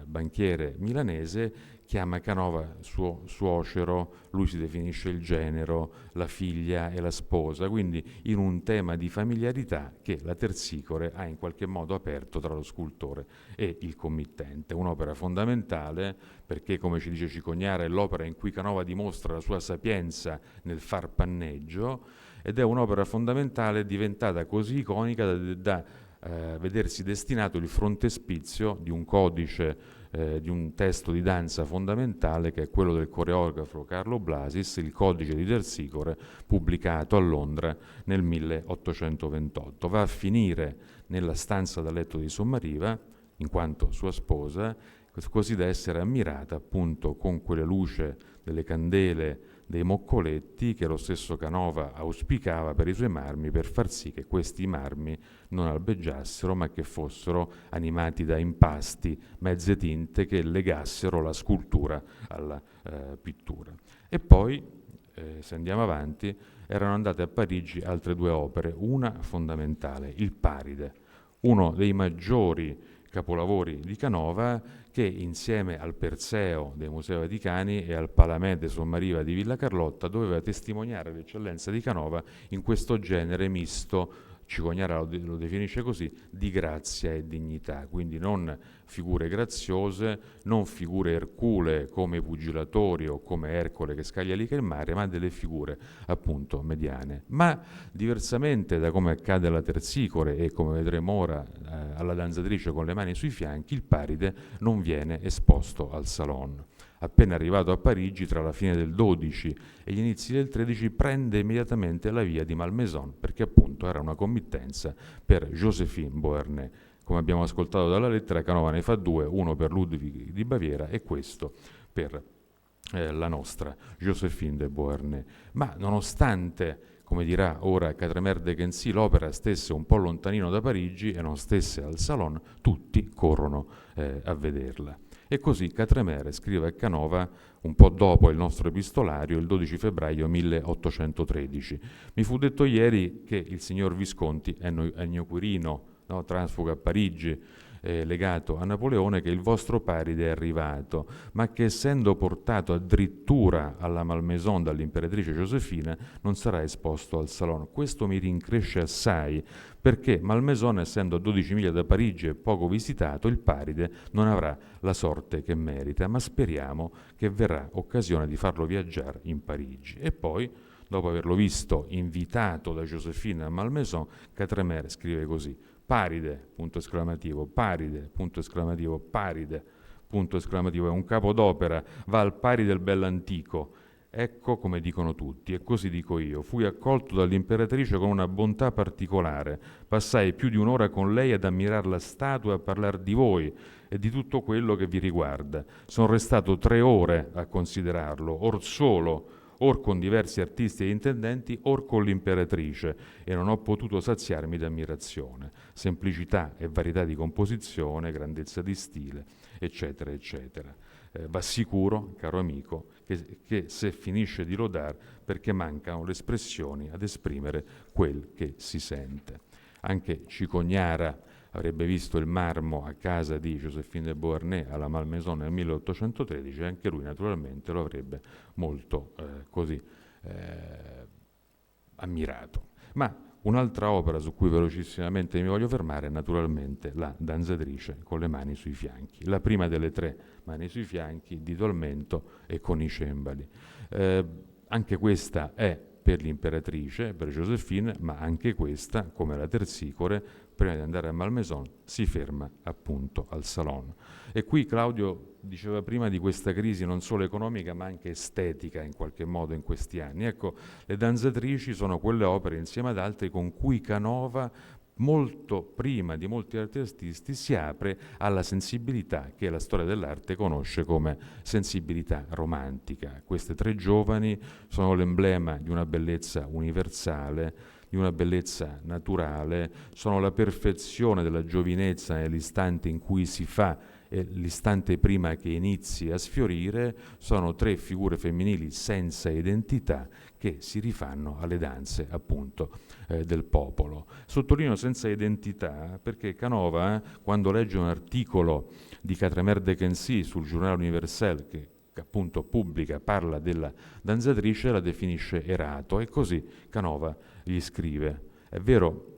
banchiere milanese chiama Canova suo suocero, lui si definisce il genero, la figlia e la sposa, quindi in un tema di familiarità che la Tersicore ha in qualche modo aperto tra lo scultore e il committente. Un'opera fondamentale perché, come ci dice Cicognara, è l'opera in cui Canova dimostra la sua sapienza nel far panneggio, ed è un'opera fondamentale diventata così iconica da vedersi destinato il frontespizio di un codice, di un testo di danza fondamentale che è quello del coreografo Carlo Blasis, il Codice di Tersicore, pubblicato a Londra nel 1828. Va a finire nella stanza da letto di Sommariva, in quanto sua sposa, così da essere ammirata appunto con quelle luce delle candele dei moccoletti che lo stesso Canova auspicava per i suoi marmi, per far sì che questi marmi non albeggiassero, ma che fossero animati da impasti, mezze tinte che legassero la scultura alla pittura. E poi, se andiamo avanti, erano andate a Parigi altre 2 opere, una fondamentale, il Paride, uno dei maggiori capolavori di Canova, che insieme al Perseo dei Musei Vaticani e al Palamede Sommariva di Villa Carlotta doveva testimoniare l'eccellenza di Canova in questo genere misto, Cicognara lo definisce così, di grazia e dignità, quindi non figure graziose, non figure erculee come i pugilatori o come Ercole che scaglia lì che il mare, ma delle figure appunto mediane. Ma diversamente da come accade alla Tersicore e come vedremo ora alla danzatrice con le mani sui fianchi, il Paride non viene esposto al Salon. Appena arrivato a Parigi, tra la fine del 12 e gli inizi del 13, prende immediatamente la via di Malmaison, perché appunto era una committenza per Joséphine Beauharnais. Come abbiamo ascoltato dalla lettera, Canova ne fa 2, uno per Ludwig di Baviera e questo per la nostra Joséphine de Beauharnais. Ma nonostante, come dirà ora Quatremer de Quincy, l'opera stesse un po' lontanino da Parigi e non stesse al Salon, tutti corrono a vederla. E così Quatremer scrive a Canova un po' dopo il nostro epistolario, il 12 febbraio 1813. Mi fu detto ieri che il signor Visconti, Ennio Quirino, no, transfuga a Parigi, legato a Napoleone, che il vostro Paride è arrivato, ma che essendo portato addirittura alla Malmaison dall'imperatrice Giosefina non sarà esposto al Salon. Questo mi rincresce assai, perché Malmaison, essendo a 12 miglia da Parigi e poco visitato, il Paride non avrà la sorte che merita, ma speriamo che verrà occasione di farlo viaggiare in Parigi. E poi, dopo averlo visto invitato da Joséphine a Malmaison, Quatremer scrive così: Paride, punto esclamativo, Paride, punto esclamativo, Paride, punto esclamativo, è un capodopera, va al pari del bell'antico. Ecco come dicono tutti, e così dico io. Fui accolto dall'imperatrice con una bontà particolare. Passai più di un'ora con lei ad ammirare la statua e a parlare di voi e di tutto quello che vi riguarda. Sono restato 3 ore a considerarlo, or solo, or con diversi artisti e intendenti, or con l'imperatrice, e non ho potuto saziarmi d'ammirazione. Semplicità e varietà di composizione, grandezza di stile, eccetera, eccetera. Va sicuro, caro amico, che se finisce di lodare perché mancano le espressioni ad esprimere quel che si sente. Anche Cicognara avrebbe visto il marmo a casa di Joséphine de Beauharnais alla Malmaison nel 1813, e anche lui naturalmente lo avrebbe molto ammirato. Ma un'altra opera su cui velocissimamente mi voglio fermare è naturalmente La danzatrice con le mani sui fianchi, la prima delle 3 mani sui fianchi di Dolmento e con i cembali. Anche questa è per l'imperatrice, per Joséphine, ma anche questa, come la Tersicore, prima di andare a Malmaison, si ferma appunto al Salon. E qui Claudio diceva prima di questa crisi non solo economica ma anche estetica in qualche modo in questi anni. Ecco, Le danzatrici sono quelle opere insieme ad altre con cui Canova, molto prima di molti altri artisti, si apre alla sensibilità che la storia dell'arte conosce come sensibilità romantica. Queste 3 giovani sono l'emblema di una bellezza universale, di una bellezza naturale, sono la perfezione della giovinezza nell'istante in cui si fa e l'istante prima che inizi a sfiorire. Sono 3 figure femminili senza identità che si rifanno alle danze appunto del popolo. Sottolineo senza identità perché Canova, quando legge un articolo di Quatremer de Quincy sul Journal Universel che appunto pubblica, parla della danzatrice, la definisce erato, e così Canova gli scrive. È vero,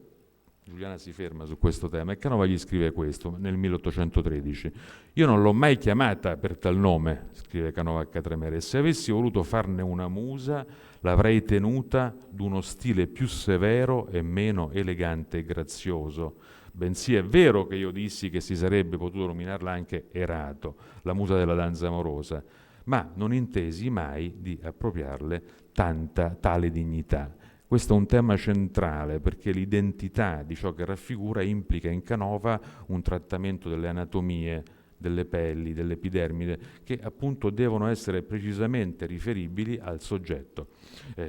Giuliana si ferma su questo tema, e Canova gli scrive questo nel 1813. Io non l'ho mai chiamata per tal nome, scrive Canova a Quatremer, e se avessi voluto farne una musa l'avrei tenuta d'uno stile più severo e meno elegante e grazioso. Bensì è vero che io dissi che si sarebbe potuto nominarla anche Erato, la musa della danza amorosa, ma non intesi mai di appropriarle tale dignità. Questo è un tema centrale perché l'identità di ciò che raffigura implica in Canova un trattamento delle anatomie, delle pelli, dell'epidermide, che appunto devono essere precisamente riferibili al soggetto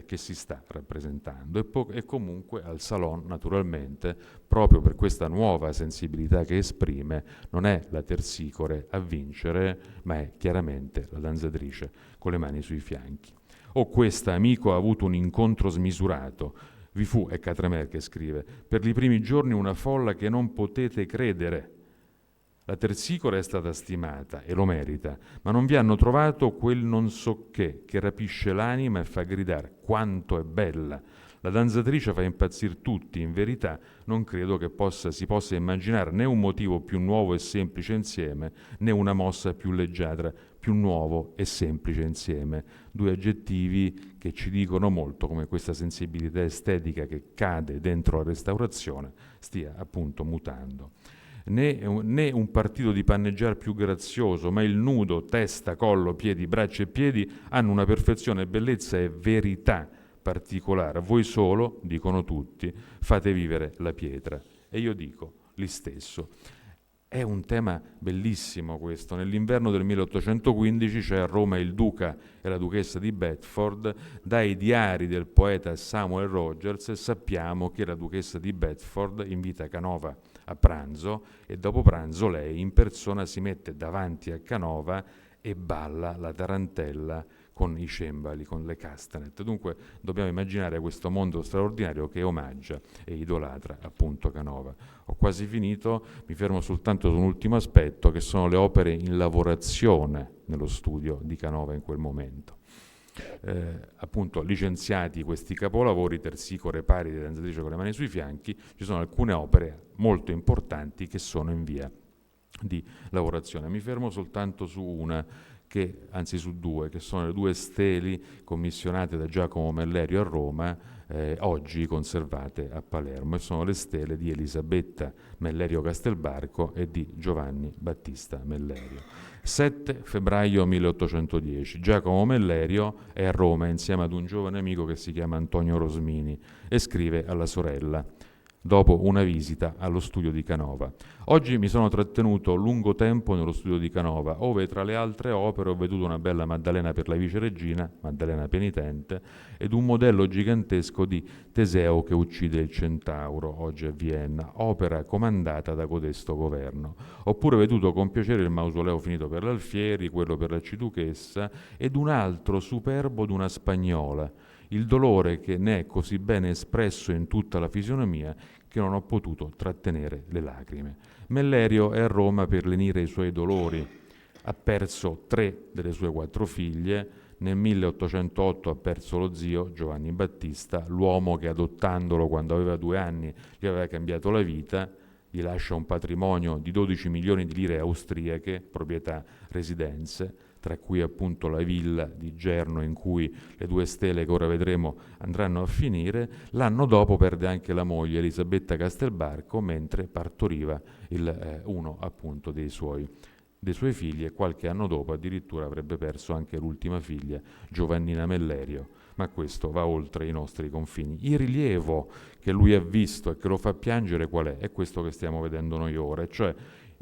che si sta rappresentando e comunque al Salon, naturalmente, proprio per questa nuova sensibilità che esprime, non è la Tersicore a vincere, ma è chiaramente la danzatrice con le mani sui fianchi. O questa, amico, ha avuto un incontro smisurato. Vi fu, è Quatremer che scrive, per i primi giorni una folla che non potete credere. La Tersicore è stata stimata e lo merita, ma non vi hanno trovato quel non so che rapisce l'anima e fa gridare quanto è bella. La danzatrice fa impazzire tutti, in verità non credo che si possa immaginare né un motivo più nuovo e semplice insieme, né una mossa più leggiadra, più nuovo e semplice insieme. 2 aggettivi che ci dicono molto come questa sensibilità estetica che cade dentro la restaurazione stia appunto mutando. Né un partito di panneggiar più grazioso, ma il nudo, testa, collo, piedi, braccia e piedi hanno una perfezione, bellezza e verità particolare. Voi solo, dicono tutti, fate vivere la pietra. E io dico lì stesso. È un tema bellissimo questo. Nell'inverno del 1815 c'è a Roma il duca e la duchessa di Bedford. Dai diari del poeta Samuel Rogers sappiamo che la duchessa di Bedford invita Canova a pranzo e dopo pranzo lei in persona si mette davanti a Canova e balla la tarantella con i cembali, con le castanet. Dunque dobbiamo immaginare questo mondo straordinario che omaggia e idolatra appunto Canova. Ho quasi finito, mi fermo soltanto su un ultimo aspetto, che sono le opere in lavorazione nello studio di Canova in quel momento. Appunto licenziati questi capolavori, Tersicore, Paride, danzatrice con le mani sui fianchi, ci sono alcune opere molto importanti che sono in via di lavorazione. Mi fermo soltanto su una anzi su due, che sono le due steli commissionate da Giacomo Mellerio a Roma, oggi conservate a Palermo, e sono le stele di Elisabetta Mellerio Castelbarco e di Giovanni Battista Mellerio. 7 febbraio 1810, Giacomo Mellerio è a Roma insieme ad un giovane amico che si chiama Antonio Rosmini e scrive alla sorella dopo una visita allo studio di Canova: oggi mi sono trattenuto lungo tempo nello studio di Canova, ove tra le altre opere ho veduto una bella Maddalena per la viceregina, Maddalena penitente, ed un modello gigantesco di Teseo che uccide il centauro, oggi a Vienna, opera comandata da codesto governo. Ho pure veduto con piacere il mausoleo finito per l'Alfieri, quello per l'arciduchessa ed un altro superbo d'una spagnola. Il dolore che ne è così bene espresso in tutta la fisionomia che non ho potuto trattenere le lacrime. Mellerio è a Roma per lenire i suoi dolori. Ha perso 3 delle sue 4 figlie. Nel 1808 ha perso lo zio Giovanni Battista, l'uomo che adottandolo quando aveva 2 anni gli aveva cambiato la vita. Gli lascia un patrimonio di 12 milioni di lire austriache, proprietà, residenze, tra cui appunto la villa di Gerno in cui le 2 stele che ora vedremo andranno a finire. L'anno dopo perde anche la moglie Elisabetta Castelbarco mentre partoriva uno appunto dei suoi figli, e qualche anno dopo addirittura avrebbe perso anche l'ultima figlia, Giovannina Mellerio, ma questo va oltre i nostri confini. Il rilievo che lui ha visto e che lo fa piangere qual è? È questo che stiamo vedendo noi ora, cioè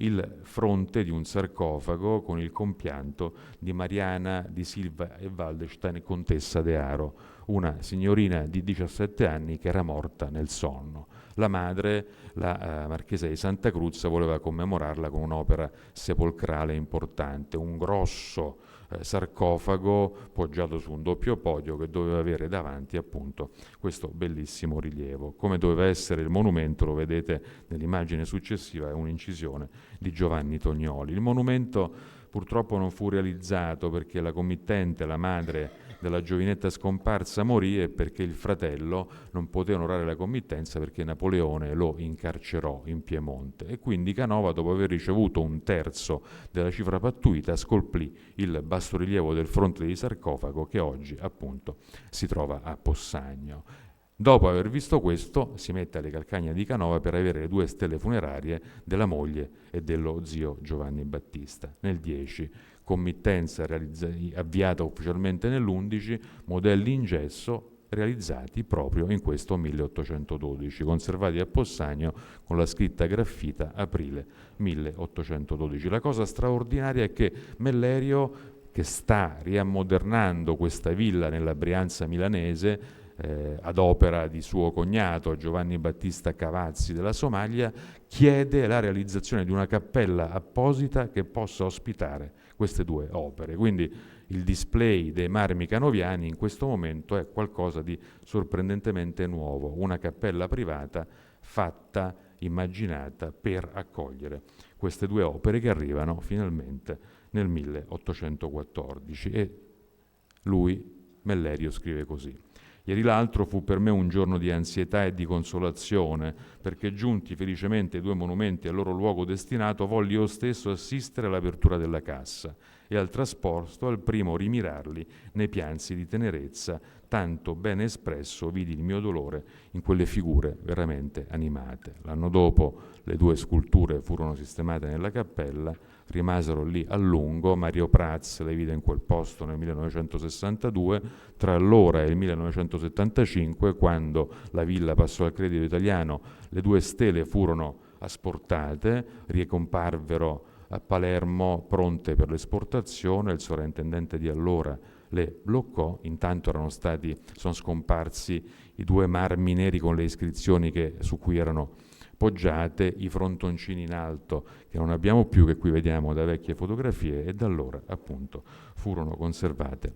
il fronte di un sarcofago con il compianto di Mariana di Silva e Waldstein, contessa de Haro, una signorina di 17 anni che era morta nel sonno. La madre, la marchesa di Santa Cruz, voleva commemorarla con un'opera sepolcrale importante, un grosso sarcofago poggiato su un doppio podio che doveva avere davanti appunto questo bellissimo rilievo. Come doveva essere il monumento, lo vedete nell'immagine successiva, è un'incisione di Giovanni Tognoli. Il monumento purtroppo non fu realizzato perché la committente, la madre della giovinetta scomparsa, morì, e perché il fratello non poté onorare la committenza perché Napoleone lo incarcerò in Piemonte, e quindi Canova, dopo aver ricevuto 1/3 della cifra pattuita, scolpì il bassorilievo del fronte di sarcofago che oggi appunto si trova a Possagno. Dopo aver visto questo, si mette alle calcagna di Canova per avere le 2 stele funerarie della moglie e dello zio Giovanni Battista. Nel 10, committenza avviata ufficialmente nell'11, modelli in gesso realizzati proprio in questo 1812, conservati a Possagno con la scritta graffita aprile 1812. La cosa straordinaria è che Mellerio, che sta riammodernando questa villa nella Brianza milanese, ad opera di suo cognato Giovanni Battista Cavazzi della Somaglia, chiede la realizzazione di una cappella apposita che possa ospitare queste 2 opere. Quindi il display dei marmi canoviani in questo momento è qualcosa di sorprendentemente nuovo, una cappella privata fatta, immaginata per accogliere queste 2 opere che arrivano finalmente nel 1814. E lui, Mellerio, scrive così: ieri l'altro fu per me un giorno di ansietà e di consolazione, perché giunti felicemente i 2 monumenti al loro luogo destinato, volli io stesso assistere all'apertura della cassa e al trasporto, al primo rimirarli nei piansi di tenerezza, tanto bene espresso vidi il mio dolore in quelle figure veramente animate. L'anno dopo le 2 sculture furono sistemate nella cappella, rimasero lì a lungo. Mario Prats le vide in quel posto nel 1962, tra allora e il 1975, quando la villa passò al Credito Italiano, le 2 stele furono asportate, ricomparvero a Palermo pronte per l'esportazione. Il sovrintendente di allora le bloccò. Intanto sono scomparsi i 2 marmi neri con le iscrizioni su cui erano poggiate, i frontoncini in alto che non abbiamo più, che qui vediamo da vecchie fotografie, e da allora appunto furono conservate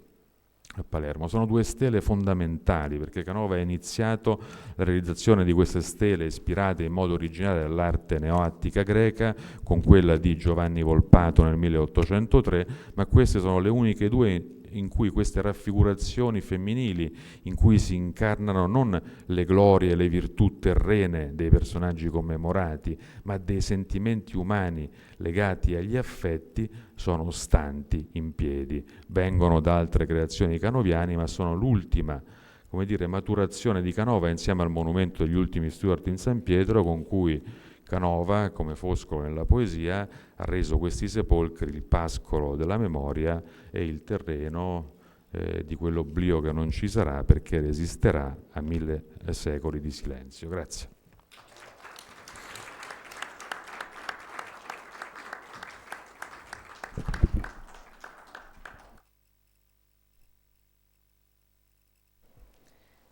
a Palermo. Sono 2 stele fondamentali perché Canova ha iniziato la realizzazione di queste stele ispirate in modo originale dall'arte neoattica greca, con quella di Giovanni Volpato nel 1803, ma queste sono le uniche 2 in cui queste raffigurazioni femminili, in cui si incarnano non le glorie e le virtù terrene dei personaggi commemorati, ma dei sentimenti umani legati agli affetti, sono stanti in piedi. Vengono da altre creazioni canoviane, ma sono l'ultima, come dire, maturazione di Canova insieme al monumento degli ultimi Stuart in San Pietro, con cui Canova, come Foscolo nella poesia, ha reso questi sepolcri il pascolo della memoria e il terreno di quell'oblio che non ci sarà, perché resisterà a 1000 secoli di silenzio. Grazie.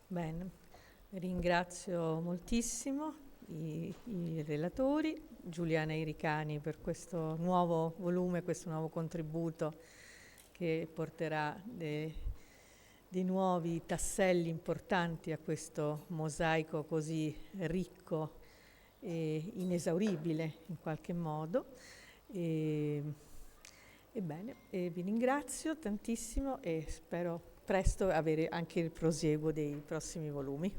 Bene, ringrazio moltissimo i relatori, Giuliana Iricani, per questo nuovo volume, questo nuovo contributo che porterà dei nuovi tasselli importanti a questo mosaico così ricco e inesauribile in qualche modo. Ebbene, vi ringrazio tantissimo e spero presto avere anche il prosieguo dei prossimi volumi.